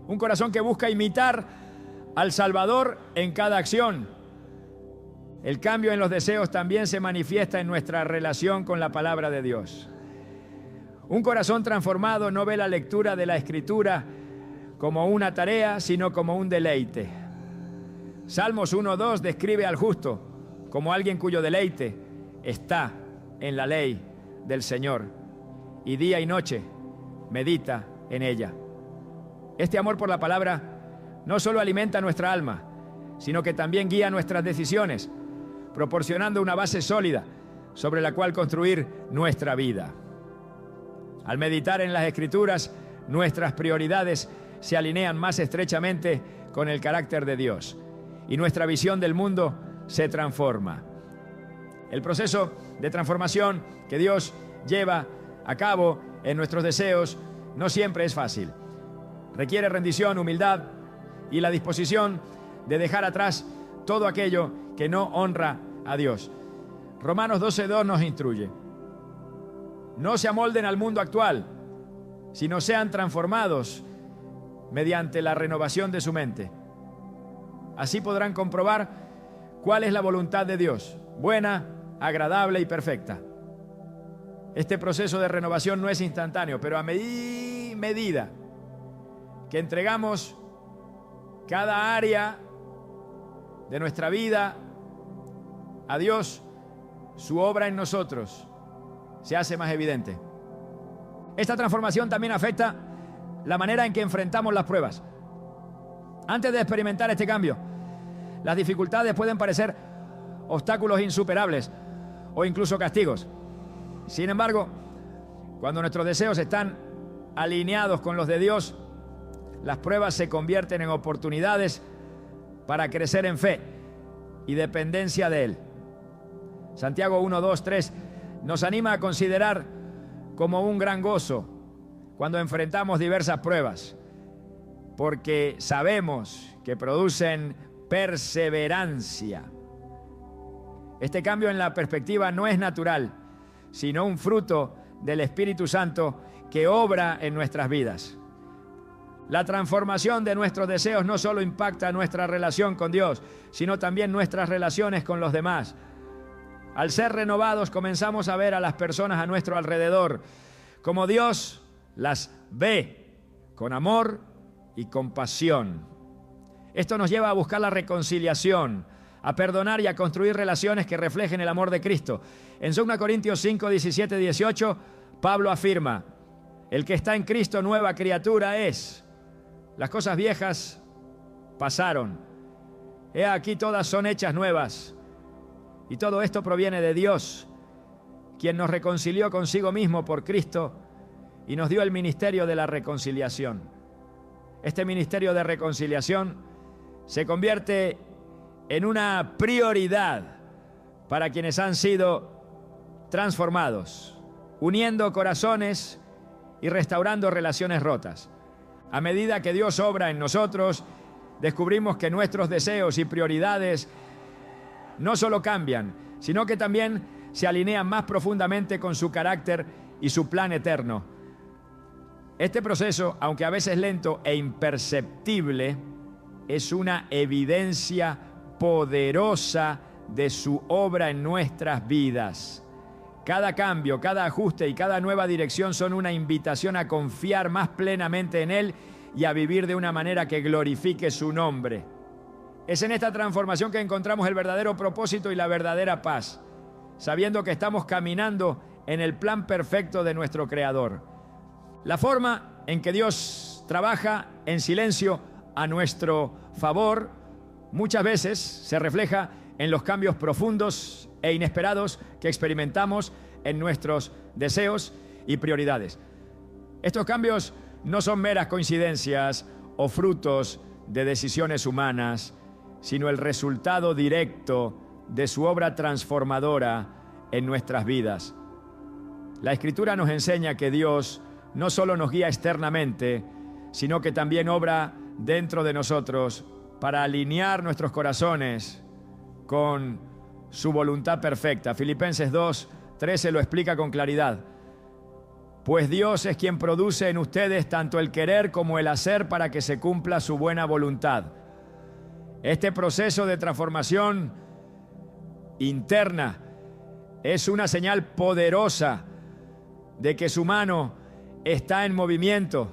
un corazón que busca imitar al Salvador en cada acción. El cambio en los deseos también se manifiesta en nuestra relación con la palabra de Dios. Un corazón transformado no ve la lectura de la Escritura como una tarea, sino como un deleite. Salmos 1:2 describe al justo como alguien cuyo deleite está en la ley del Señor, y día y noche medita en ella. Este amor por la palabra no solo alimenta nuestra alma, sino que también guía nuestras decisiones, proporcionando una base sólida sobre la cual construir nuestra vida. Al meditar en las Escrituras, nuestras prioridades se alinean más estrechamente con el carácter de Dios y nuestra visión del mundo se transforma. El proceso de transformación que Dios lleva a cabo en nuestros deseos no siempre es fácil. Requiere rendición, humildad y la disposición de dejar atrás todo aquello que no honra a Dios. Romanos 12:2 nos instruye: no se amolden al mundo actual, sino sean transformados mediante la renovación de su mente. Así podrán comprobar cuál es la voluntad de Dios, buena, agradable y perfecta. Este proceso de renovación no es instantáneo, pero a medida que entregamos cada área de nuestra vida a Dios, su obra en nosotros se hace más evidente. Esta transformación también afecta la manera en que enfrentamos las pruebas. Antes de experimentar este cambio, las dificultades pueden parecer obstáculos insuperables o incluso castigos. Sin embargo, cuando nuestros deseos están alineados con los de Dios, las pruebas se convierten en oportunidades para crecer en fe y dependencia de Él. Santiago 1, 2, 3 nos anima a considerar como un gran gozo cuando enfrentamos diversas pruebas, porque sabemos que producen perseverancia. Este cambio en la perspectiva no es natural, sino un fruto del Espíritu Santo que obra en nuestras vidas. La transformación de nuestros deseos no solo impacta nuestra relación con Dios, sino también nuestras relaciones con los demás. Al ser renovados, comenzamos a ver a las personas a nuestro alrededor como Dios las ve, con amor y compasión. Esto nos lleva a buscar la reconciliación, a perdonar y a construir relaciones que reflejen el amor de Cristo. En 2 Corintios 5, 17, 18, Pablo afirma: el que está en Cristo nueva criatura es. Las cosas viejas pasaron. He aquí todas son hechas nuevas. Y todo esto proviene de Dios, quien nos reconcilió consigo mismo por Cristo y nos dio el ministerio de la reconciliación. Este ministerio de reconciliación se convierte en una prioridad para quienes han sido transformados, uniendo corazones y restaurando relaciones rotas. A medida que Dios obra en nosotros, descubrimos que nuestros deseos y prioridades no solo cambian, sino que también se alinean más profundamente con su carácter y su plan eterno. Este proceso, aunque a veces lento e imperceptible, es una evidencia poderosa de su obra en nuestras vidas. Cada cambio, cada ajuste y cada nueva dirección son una invitación a confiar más plenamente en Él y a vivir de una manera que glorifique su nombre. Es en esta transformación que encontramos el verdadero propósito y la verdadera paz, sabiendo que estamos caminando en el plan perfecto de nuestro Creador. La forma en que Dios trabaja en silencio a nuestro favor muchas veces se refleja en los cambios profundos e inesperados que experimentamos en nuestros deseos y prioridades. Estos cambios no son meras coincidencias o frutos de decisiones humanas, sino el resultado directo de su obra transformadora en nuestras vidas. La Escritura nos enseña que Dios no solo nos guía externamente, sino que también obra dentro de nosotros para alinear nuestros corazones con su voluntad perfecta. Filipenses 2:13 lo explica con claridad. Pues Dios es quien produce en ustedes tanto el querer como el hacer para que se cumpla su buena voluntad. Este proceso de transformación interna es una señal poderosa de que su mano está en movimiento,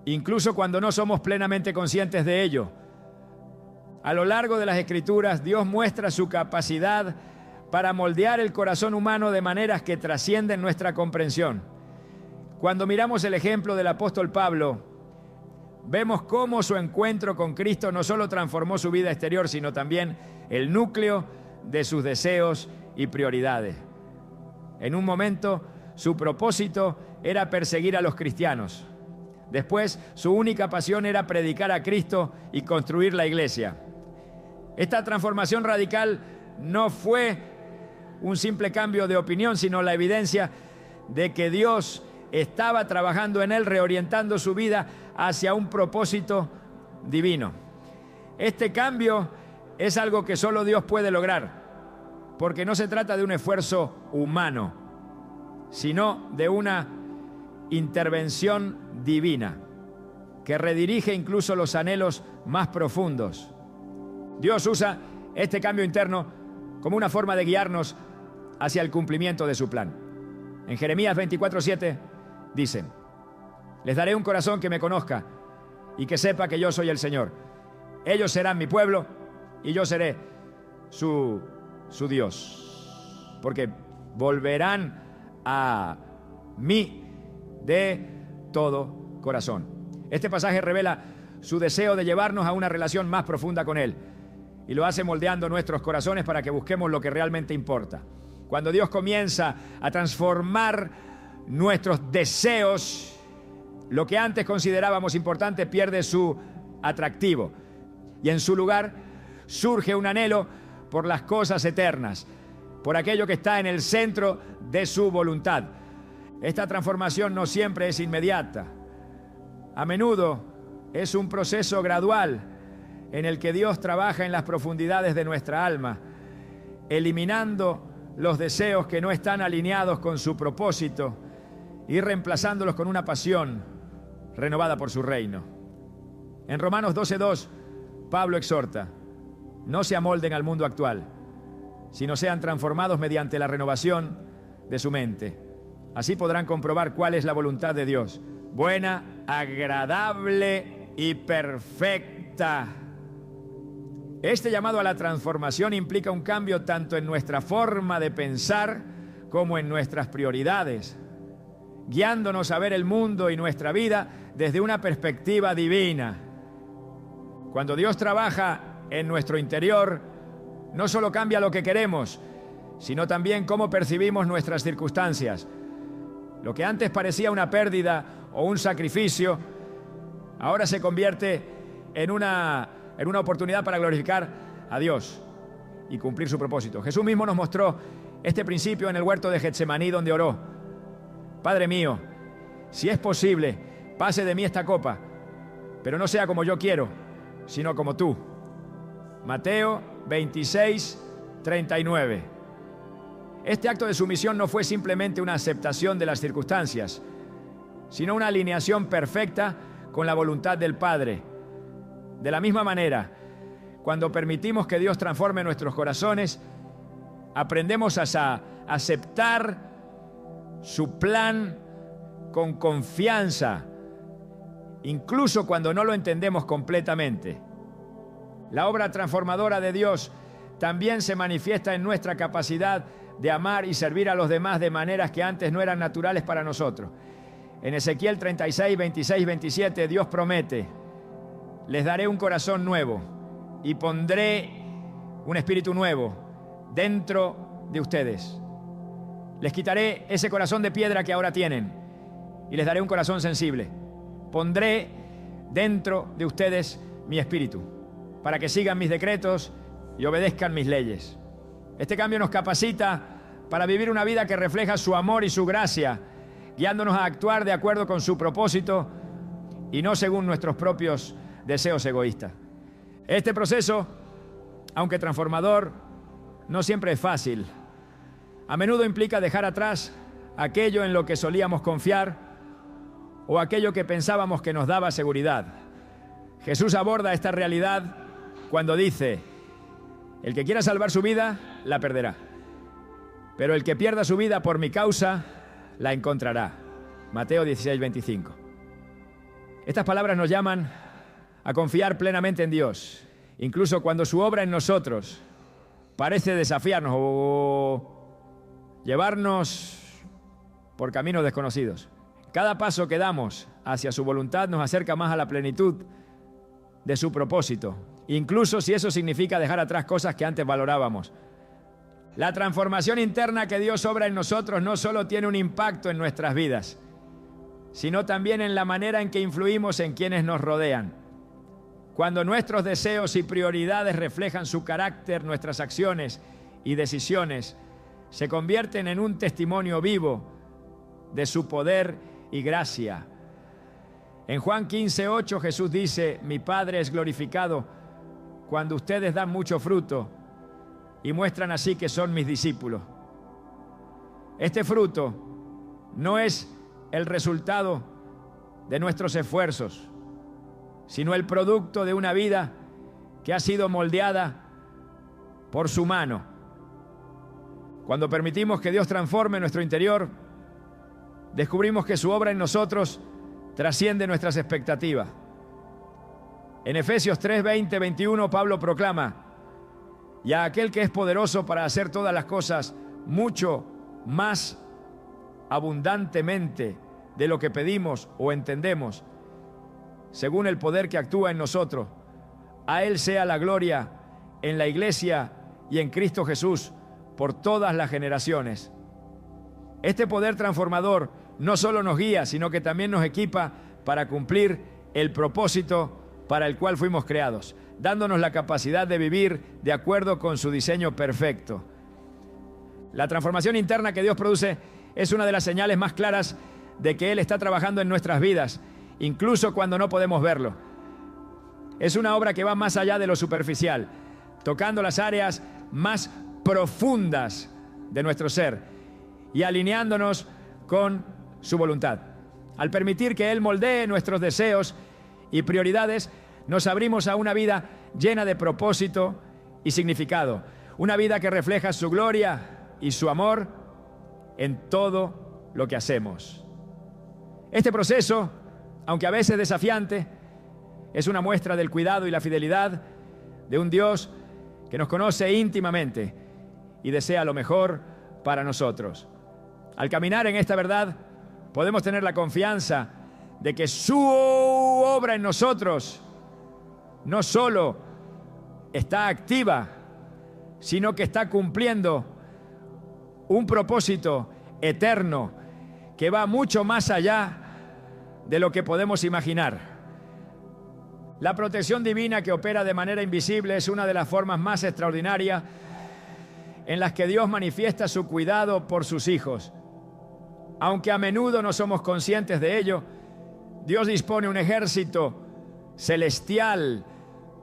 incluso cuando no somos plenamente conscientes de ello. A lo largo de las Escrituras, Dios muestra su capacidad para moldear el corazón humano de maneras que trascienden nuestra comprensión. Cuando miramos el ejemplo del apóstol Pablo, vemos cómo su encuentro con Cristo no solo transformó su vida exterior, sino también el núcleo de sus deseos y prioridades. En un momento, su propósito era perseguir a los cristianos. Después, su única pasión era predicar a Cristo y construir la iglesia. Esta transformación radical no fue un simple cambio de opinión, sino la evidencia de que Dios estaba trabajando en él, reorientando su vida hacia un propósito divino. Este cambio es algo que solo Dios puede lograr, porque no se trata de un esfuerzo humano, sino de una intervención divina que redirige incluso los anhelos más profundos. Dios usa este cambio interno como una forma de guiarnos hacia el cumplimiento de su plan. En Jeremías 24:7 dice: les daré un corazón que me conozca y que sepa que yo soy el Señor. Ellos serán mi pueblo y yo seré su Dios. Porque volverán a mí de todo corazón. Este pasaje revela su deseo de llevarnos a una relación más profunda con Él. Y lo hace moldeando nuestros corazones para que busquemos lo que realmente importa. Cuando Dios comienza a transformar nuestros deseos, lo que antes considerábamos importante pierde su atractivo. Y en su lugar surge un anhelo por las cosas eternas, por aquello que está en el centro de su voluntad. Esta transformación no siempre es inmediata. A menudo es un proceso gradual en el que Dios trabaja en las profundidades de nuestra alma, eliminando los deseos que no están alineados con su propósito y reemplazándolos con una pasión renovada por su reino. En Romanos 12:2, Pablo exhorta: no se amolden al mundo actual, sino sean transformados mediante la renovación de su mente. Así podrán comprobar cuál es la voluntad de Dios, buena, agradable y perfecta. Este llamado a la transformación implica un cambio tanto en nuestra forma de pensar como en nuestras prioridades, guiándonos a ver el mundo y nuestra vida desde una perspectiva divina. Cuando Dios trabaja en nuestro interior, no solo cambia lo que queremos, sino también cómo percibimos nuestras circunstancias. Lo que antes parecía una pérdida o un sacrificio, ahora se convierte en una oportunidad para glorificar a Dios y cumplir su propósito. Jesús mismo nos mostró este principio en el huerto de Getsemaní, donde oró: Padre mío, si es posible, pase de mí esta copa, pero no sea como yo quiero, sino como tú. Mateo 26:39. Este acto de sumisión no fue simplemente una aceptación de las circunstancias, sino una alineación perfecta con la voluntad del Padre. De la misma manera, cuando permitimos que Dios transforme nuestros corazones, aprendemos a aceptar su plan con confianza, incluso cuando no lo entendemos completamente. La obra transformadora de Dios también se manifiesta en nuestra capacidad de amar y servir a los demás de maneras que antes no eran naturales para nosotros. En Ezequiel 36, 26, 27, Dios promete: les daré un corazón nuevo y pondré un espíritu nuevo dentro de ustedes. Les quitaré ese corazón de piedra que ahora tienen y les daré un corazón sensible. Pondré dentro de ustedes mi espíritu para que sigan mis decretos y obedezcan mis leyes. Este cambio nos capacita para vivir una vida que refleja su amor y su gracia, guiándonos a actuar de acuerdo con su propósito y no según nuestros propios deseos egoístas. Este proceso, aunque transformador, no siempre es fácil. A menudo implica dejar atrás aquello en lo que solíamos confiar o aquello que pensábamos que nos daba seguridad. Jesús aborda esta realidad cuando dice: el que quiera salvar su vida, la perderá. Pero el que pierda su vida por mi causa, la encontrará. Mateo 16:25. Estas palabras nos llaman a confiar plenamente en Dios, incluso cuando su obra en nosotros parece desafiarnos o llevarnos por caminos desconocidos. Cada paso que damos hacia su voluntad nos acerca más a la plenitud de su propósito, incluso si eso significa dejar atrás cosas que antes valorábamos. La transformación interna que Dios obra en nosotros no solo tiene un impacto en nuestras vidas, sino también en la manera en que influimos en quienes nos rodean. Cuando nuestros deseos y prioridades reflejan su carácter, nuestras acciones y decisiones se convierten en un testimonio vivo de su poder y gracia. En Juan 15:8 Jesús dice: mi Padre es glorificado cuando ustedes dan mucho fruto y muestran así que son mis discípulos. Este fruto no es el resultado de nuestros esfuerzos, sino el producto de una vida que ha sido moldeada por su mano. Cuando permitimos que Dios transforme nuestro interior, descubrimos que su obra en nosotros trasciende nuestras expectativas. En Efesios 3, 20, 21, Pablo proclama: y a aquel que es poderoso para hacer todas las cosas mucho más abundantemente de lo que pedimos o entendemos, según el poder que actúa en nosotros, a Él sea la gloria en la Iglesia y en Cristo Jesús por todas las generaciones. Este poder transformador no solo nos guía, sino que también nos equipa para cumplir el propósito para el cual fuimos creados, dándonos la capacidad de vivir de acuerdo con su diseño perfecto. La transformación interna que Dios produce es una de las señales más claras de que Él está trabajando en nuestras vidas, incluso cuando no podemos verlo. Es una obra que va más allá de lo superficial, tocando las áreas más profundas de nuestro ser y alineándonos con su voluntad. Al permitir que Él moldee nuestros deseos y prioridades, nos abrimos a una vida llena de propósito y significado, una vida que refleja su gloria y su amor en todo lo que hacemos. Este proceso, aunque a veces desafiante, es una muestra del cuidado y la fidelidad de un Dios que nos conoce íntimamente y desea lo mejor para nosotros. Al caminar en esta verdad, podemos tener la confianza de que su obra en nosotros no solo está activa, sino que está cumpliendo un propósito eterno que va mucho más allá de lo que podemos imaginar. La protección divina que opera de manera invisible es una de las formas más extraordinarias en las que Dios manifiesta su cuidado por sus hijos. Aunque a menudo no somos conscientes de ello, Dios dispone un ejército celestial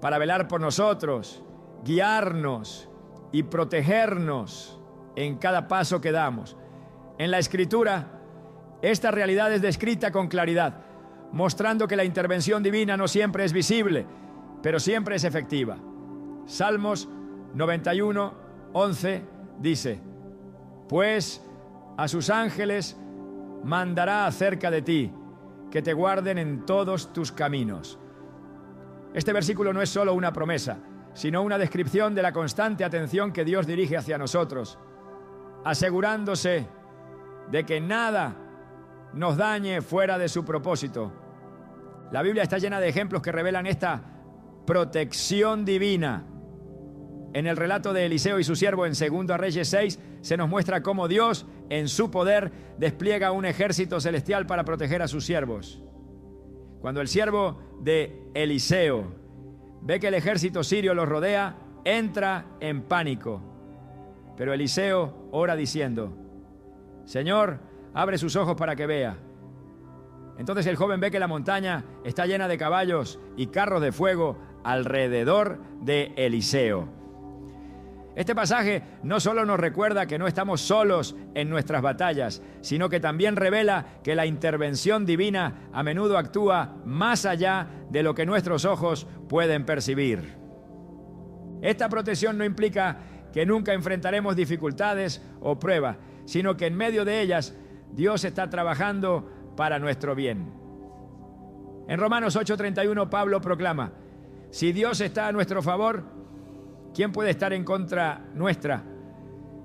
para velar por nosotros, guiarnos y protegernos en cada paso que damos. En la Escritura, esta realidad es descrita con claridad, mostrando que la intervención divina no siempre es visible, pero siempre es efectiva. Salmos 91, 11 dice: pues a sus ángeles mandará acerca de ti, que te guarden en todos tus caminos. Este versículo no es solo una promesa, sino una descripción de la constante atención que Dios dirige hacia nosotros, asegurándose de que nada nos dañe fuera de su propósito. La Biblia está llena de ejemplos que revelan esta protección divina. En el relato de Eliseo y su siervo en 2 Reyes 6 se nos muestra cómo Dios, en su poder, despliega un ejército celestial para proteger a sus siervos. Cuando el siervo de Eliseo ve que el ejército sirio los rodea, entra en pánico. Pero Eliseo ora diciendo: Señor, abre sus ojos para que vea. Entonces el joven ve que la montaña está llena de caballos y carros de fuego alrededor de Eliseo. Este pasaje no solo nos recuerda que no estamos solos en nuestras batallas, sino que también revela que la intervención divina a menudo actúa más allá de lo que nuestros ojos pueden percibir. Esta protección no implica que nunca enfrentaremos dificultades o pruebas, sino que en medio de ellas Dios está trabajando para nuestro bien. En Romanos 8:31 Pablo proclama: si Dios está a nuestro favor, ¿quién puede estar en contra nuestra?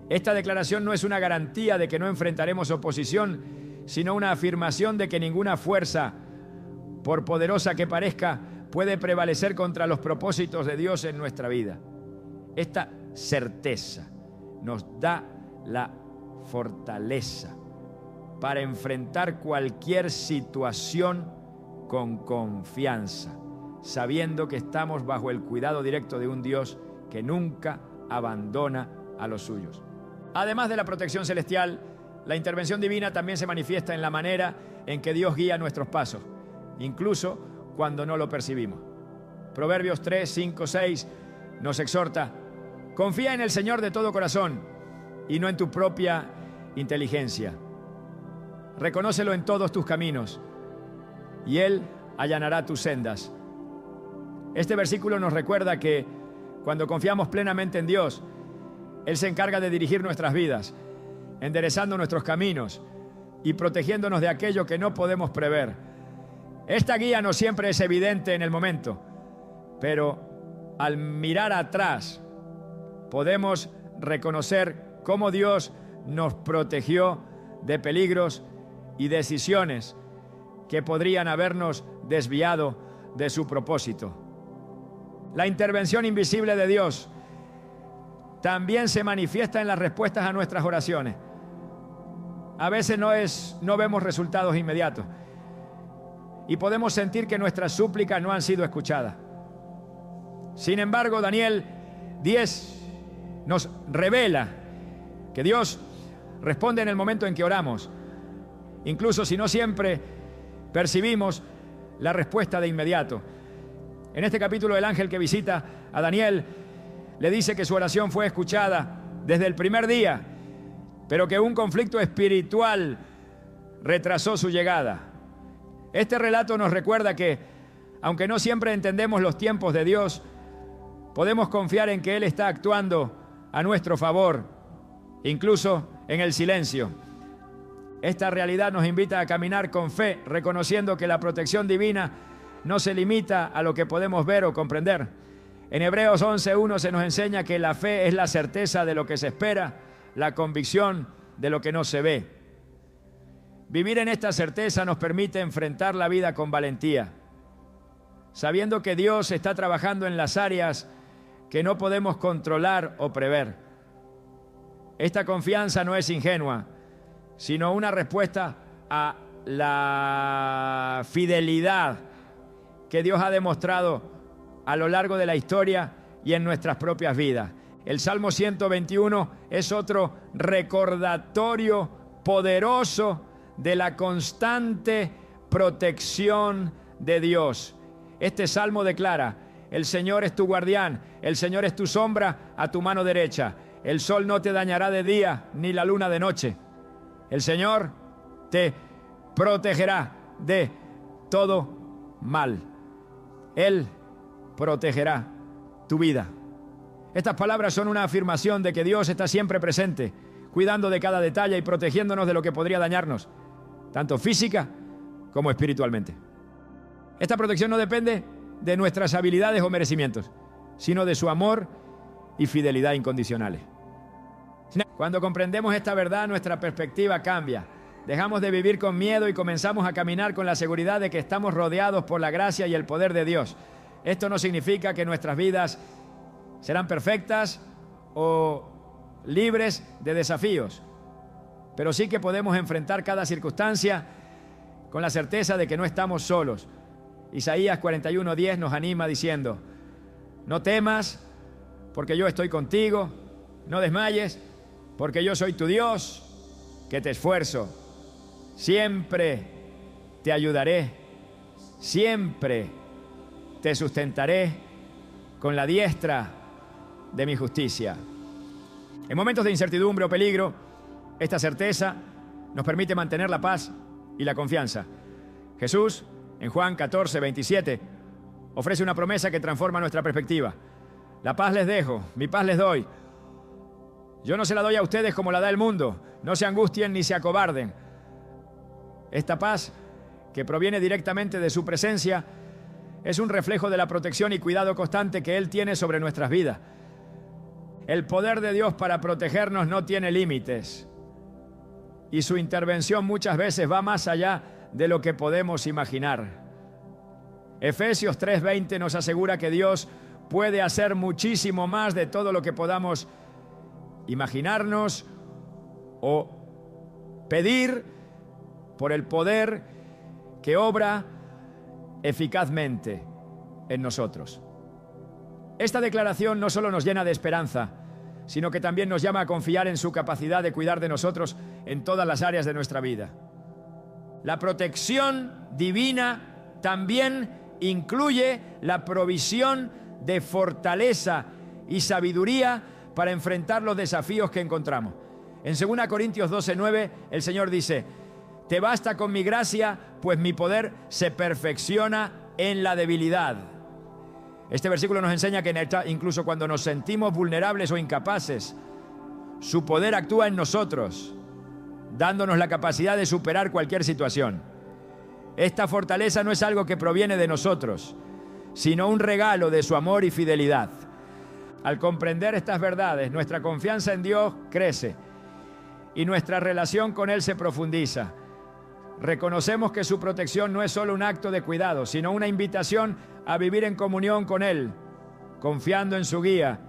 Esta declaración no es una garantía de que no enfrentaremos oposición, sino una afirmación de que ninguna fuerza, por poderosa que parezca, puede prevalecer contra los propósitos de Dios en nuestra vida. Esta certeza nos da la fortaleza para enfrentar cualquier situación con confianza, sabiendo que estamos bajo el cuidado directo de un Dios que nunca abandona a los suyos. Además de la protección celestial, la intervención divina también se manifiesta en la manera en que Dios guía nuestros pasos, incluso cuando no lo percibimos. Proverbios 3, 5, 6 nos exhorta: confía en el Señor de todo corazón y no en tu propia inteligencia. Reconócelo en todos tus caminos y Él allanará tus sendas. Este versículo nos recuerda que cuando confiamos plenamente en Dios, Él se encarga de dirigir nuestras vidas, enderezando nuestros caminos y protegiéndonos de aquello que no podemos prever. Esta guía no siempre es evidente en el momento, Pero al mirar atrás, podemos reconocer cómo Dios nos protegió de peligros y decisiones que podrían habernos desviado de su propósito. La intervención invisible de Dios también se manifiesta en las respuestas a nuestras oraciones. A veces no vemos resultados inmediatos y podemos sentir que nuestras súplicas no han sido escuchadas. Sin embargo, Daniel 10 nos revela que Dios responde en el momento en que oramos, incluso si no siempre percibimos la respuesta de inmediato. En este capítulo, el ángel que visita a Daniel le dice que su oración fue escuchada desde el primer día, pero que un conflicto espiritual retrasó su llegada. Este relato nos recuerda que, aunque no siempre entendemos los tiempos de Dios, podemos confiar en que Él está actuando a nuestro favor, incluso en el silencio. Esta realidad nos invita a caminar con fe, reconociendo que la protección divina no se limita a lo que podemos ver o comprender. En Hebreos 11:1 se nos enseña que la fe es la certeza de lo que se espera, la convicción de lo que no se ve. Vivir en esta certeza nos permite enfrentar la vida con valentía, sabiendo que Dios está trabajando en las áreas que no podemos controlar o prever. Esta confianza no es ingenua, sino una respuesta a la fidelidad que Dios ha demostrado a lo largo de la historia y en nuestras propias vidas. El Salmo 121 es otro recordatorio poderoso de la constante protección de Dios. Este salmo declara: el Señor es tu guardián, el Señor es tu sombra a tu mano derecha. El sol no te dañará de día, ni la luna de noche. El Señor te protegerá de todo mal. Él protegerá tu vida. Estas palabras son una afirmación de que Dios está siempre presente, cuidando de cada detalle y protegiéndonos de lo que podría dañarnos, tanto física como espiritualmente. Esta protección no depende de nuestras habilidades o merecimientos, sino de su amor y fidelidad incondicionales. Cuando comprendemos esta verdad, nuestra perspectiva cambia. Dejamos de vivir con miedo y comenzamos a caminar con la seguridad de que estamos rodeados por la gracia y el poder de Dios. Esto no significa que nuestras vidas serán perfectas o libres de desafíos, pero sí que podemos enfrentar cada circunstancia con la certeza de que no estamos solos. Isaías 41:10 nos anima diciendo: no temas, porque yo estoy contigo, no desmayes, porque yo soy tu Dios, que te esfuerzo. Siempre te ayudaré, siempre te sustentaré con la diestra de mi justicia. En momentos de incertidumbre o peligro, esta certeza nos permite mantener la paz y la confianza. Jesús, en Juan 14:27, ofrece una promesa que transforma nuestra perspectiva. La paz les dejo, mi paz les doy. Yo no se la doy a ustedes como la da el mundo. No se angustien ni se acobarden. Esta paz, que proviene directamente de su presencia, es un reflejo de la protección y cuidado constante que Él tiene sobre nuestras vidas. El poder de Dios para protegernos no tiene límites, y su intervención muchas veces va más allá de lo que podemos imaginar. Efesios 3:20 nos asegura que Dios puede hacer muchísimo más de todo lo que podamos imaginarnos o pedir, por el poder que obra eficazmente en nosotros. Esta declaración no solo nos llena de esperanza, sino que también nos llama a confiar en su capacidad de cuidar de nosotros en todas las áreas de nuestra vida. La protección divina también incluye la provisión de fortaleza y sabiduría para enfrentar los desafíos que encontramos. En 2 Corintios 12:9, el Señor dice: te basta con mi gracia, pues mi poder se perfecciona en la debilidad. Este versículo nos enseña que incluso cuando nos sentimos vulnerables o incapaces, su poder actúa en nosotros, dándonos la capacidad de superar cualquier situación. Esta fortaleza no es algo que proviene de nosotros, sino un regalo de su amor y fidelidad. Al comprender estas verdades, nuestra confianza en Dios crece y nuestra relación con Él se profundiza. Reconocemos que su protección no es solo un acto de cuidado, sino una invitación a vivir en comunión con Él, confiando en su guía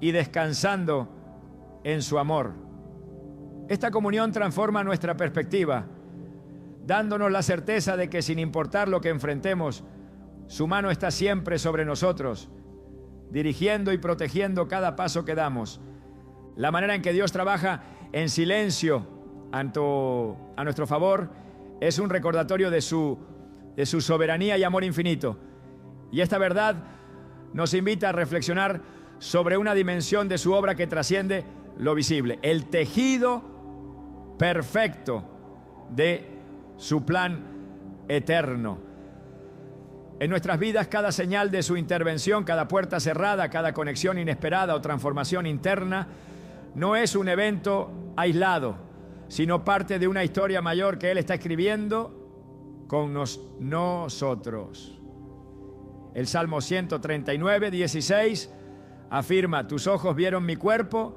y descansando en su amor. Esta comunión transforma nuestra perspectiva, dándonos la certeza de que sin importar lo que enfrentemos, su mano está siempre sobre nosotros, dirigiendo y protegiendo cada paso que damos. La manera en que Dios trabaja en silencio a nuestro favor es un recordatorio de su soberanía y amor infinito. Y esta verdad nos invita a reflexionar sobre una dimensión de su obra que trasciende lo visible, el tejido perfecto de su plan eterno. En nuestras vidas, cada señal de su intervención, cada puerta cerrada, cada conexión inesperada o transformación interna, no es un evento aislado, sino parte de una historia mayor que Él está escribiendo con nosotros. El Salmo 139, 16 afirma: tus ojos vieron mi cuerpo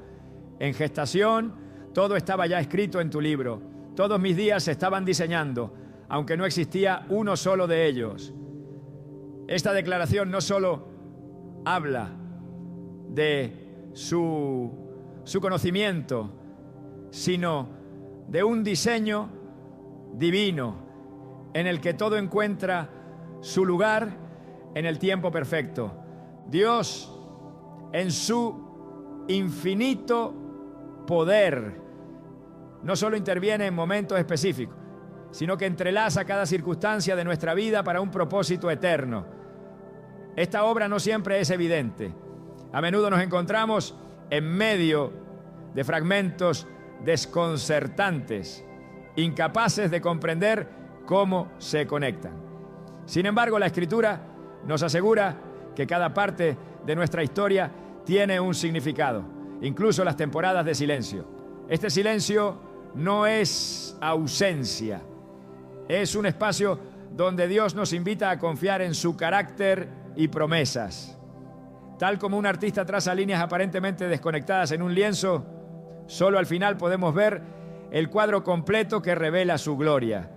en gestación, todo estaba ya escrito en tu libro, todos mis días se estaban diseñando, aunque no existía uno solo de ellos. Esta declaración no solo habla de su conocimiento, sino de un diseño divino en el que todo encuentra su lugar en el tiempo perfecto. Dios, en su infinito poder, no solo interviene en momentos específicos, sino que entrelaza cada circunstancia de nuestra vida para un propósito eterno. Esta obra no siempre es evidente. A menudo nos encontramos en medio de fragmentos desconcertantes, incapaces de comprender cómo se conectan. Sin embargo, la Escritura nos asegura que cada parte de nuestra historia tiene un significado, incluso las temporadas de silencio. Este silencio no es ausencia, es un espacio donde Dios nos invita a confiar en su carácter y promesas. Tal como un artista traza líneas aparentemente desconectadas en un lienzo, solo al final podemos ver el cuadro completo que revela su gloria.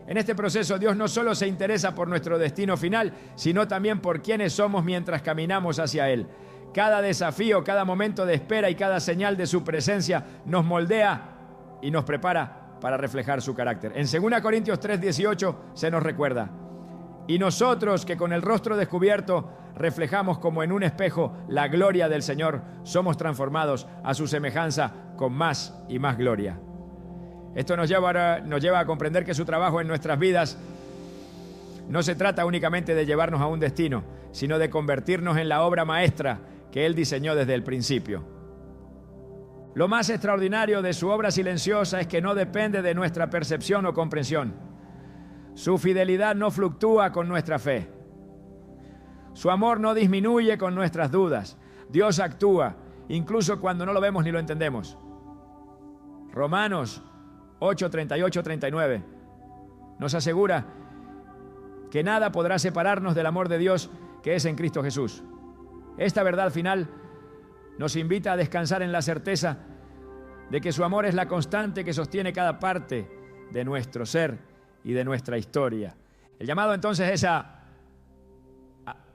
En este proceso, Dios no solo se interesa por nuestro destino final, sino también por quiénes somos mientras caminamos hacia Él. Cada desafío, cada momento de espera y cada señal de su presencia nos moldea y nos prepara para reflejar su carácter. En 2 Corintios 3:18 se nos recuerda: y nosotros que con el rostro descubierto reflejamos como en un espejo la gloria del Señor, somos transformados a su semejanza con más y más gloria. Esto nos lleva a comprender que su trabajo en nuestras vidas no se trata únicamente de llevarnos a un destino, sino de convertirnos en la obra maestra que Él diseñó desde el principio. Lo más extraordinario de su obra silenciosa es que no depende de nuestra percepción o comprensión. Su fidelidad no fluctúa con nuestra fe. Su amor no disminuye con nuestras dudas. Dios actúa, incluso cuando no lo vemos ni lo entendemos. Romanos 8, 38, 39 nos asegura que nada podrá separarnos del amor de Dios que es en Cristo Jesús. Esta verdad final nos invita a descansar en la certeza de que su amor es la constante que sostiene cada parte de nuestro ser y de nuestra historia. El llamado entonces es a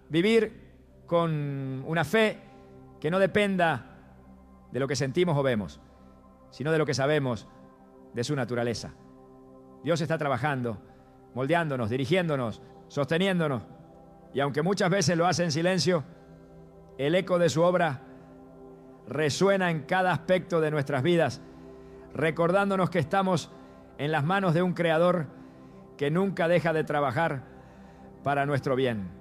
vivir con una fe que no dependa de lo que sentimos o vemos, sino de lo que sabemos de su naturaleza. Dios está trabajando, moldeándonos, dirigiéndonos, sosteniéndonos, y aunque muchas veces lo hace en silencio, el eco de su obra resuena en cada aspecto de nuestras vidas, recordándonos que estamos en las manos de un Creador que nunca deja de trabajar para nuestro bien.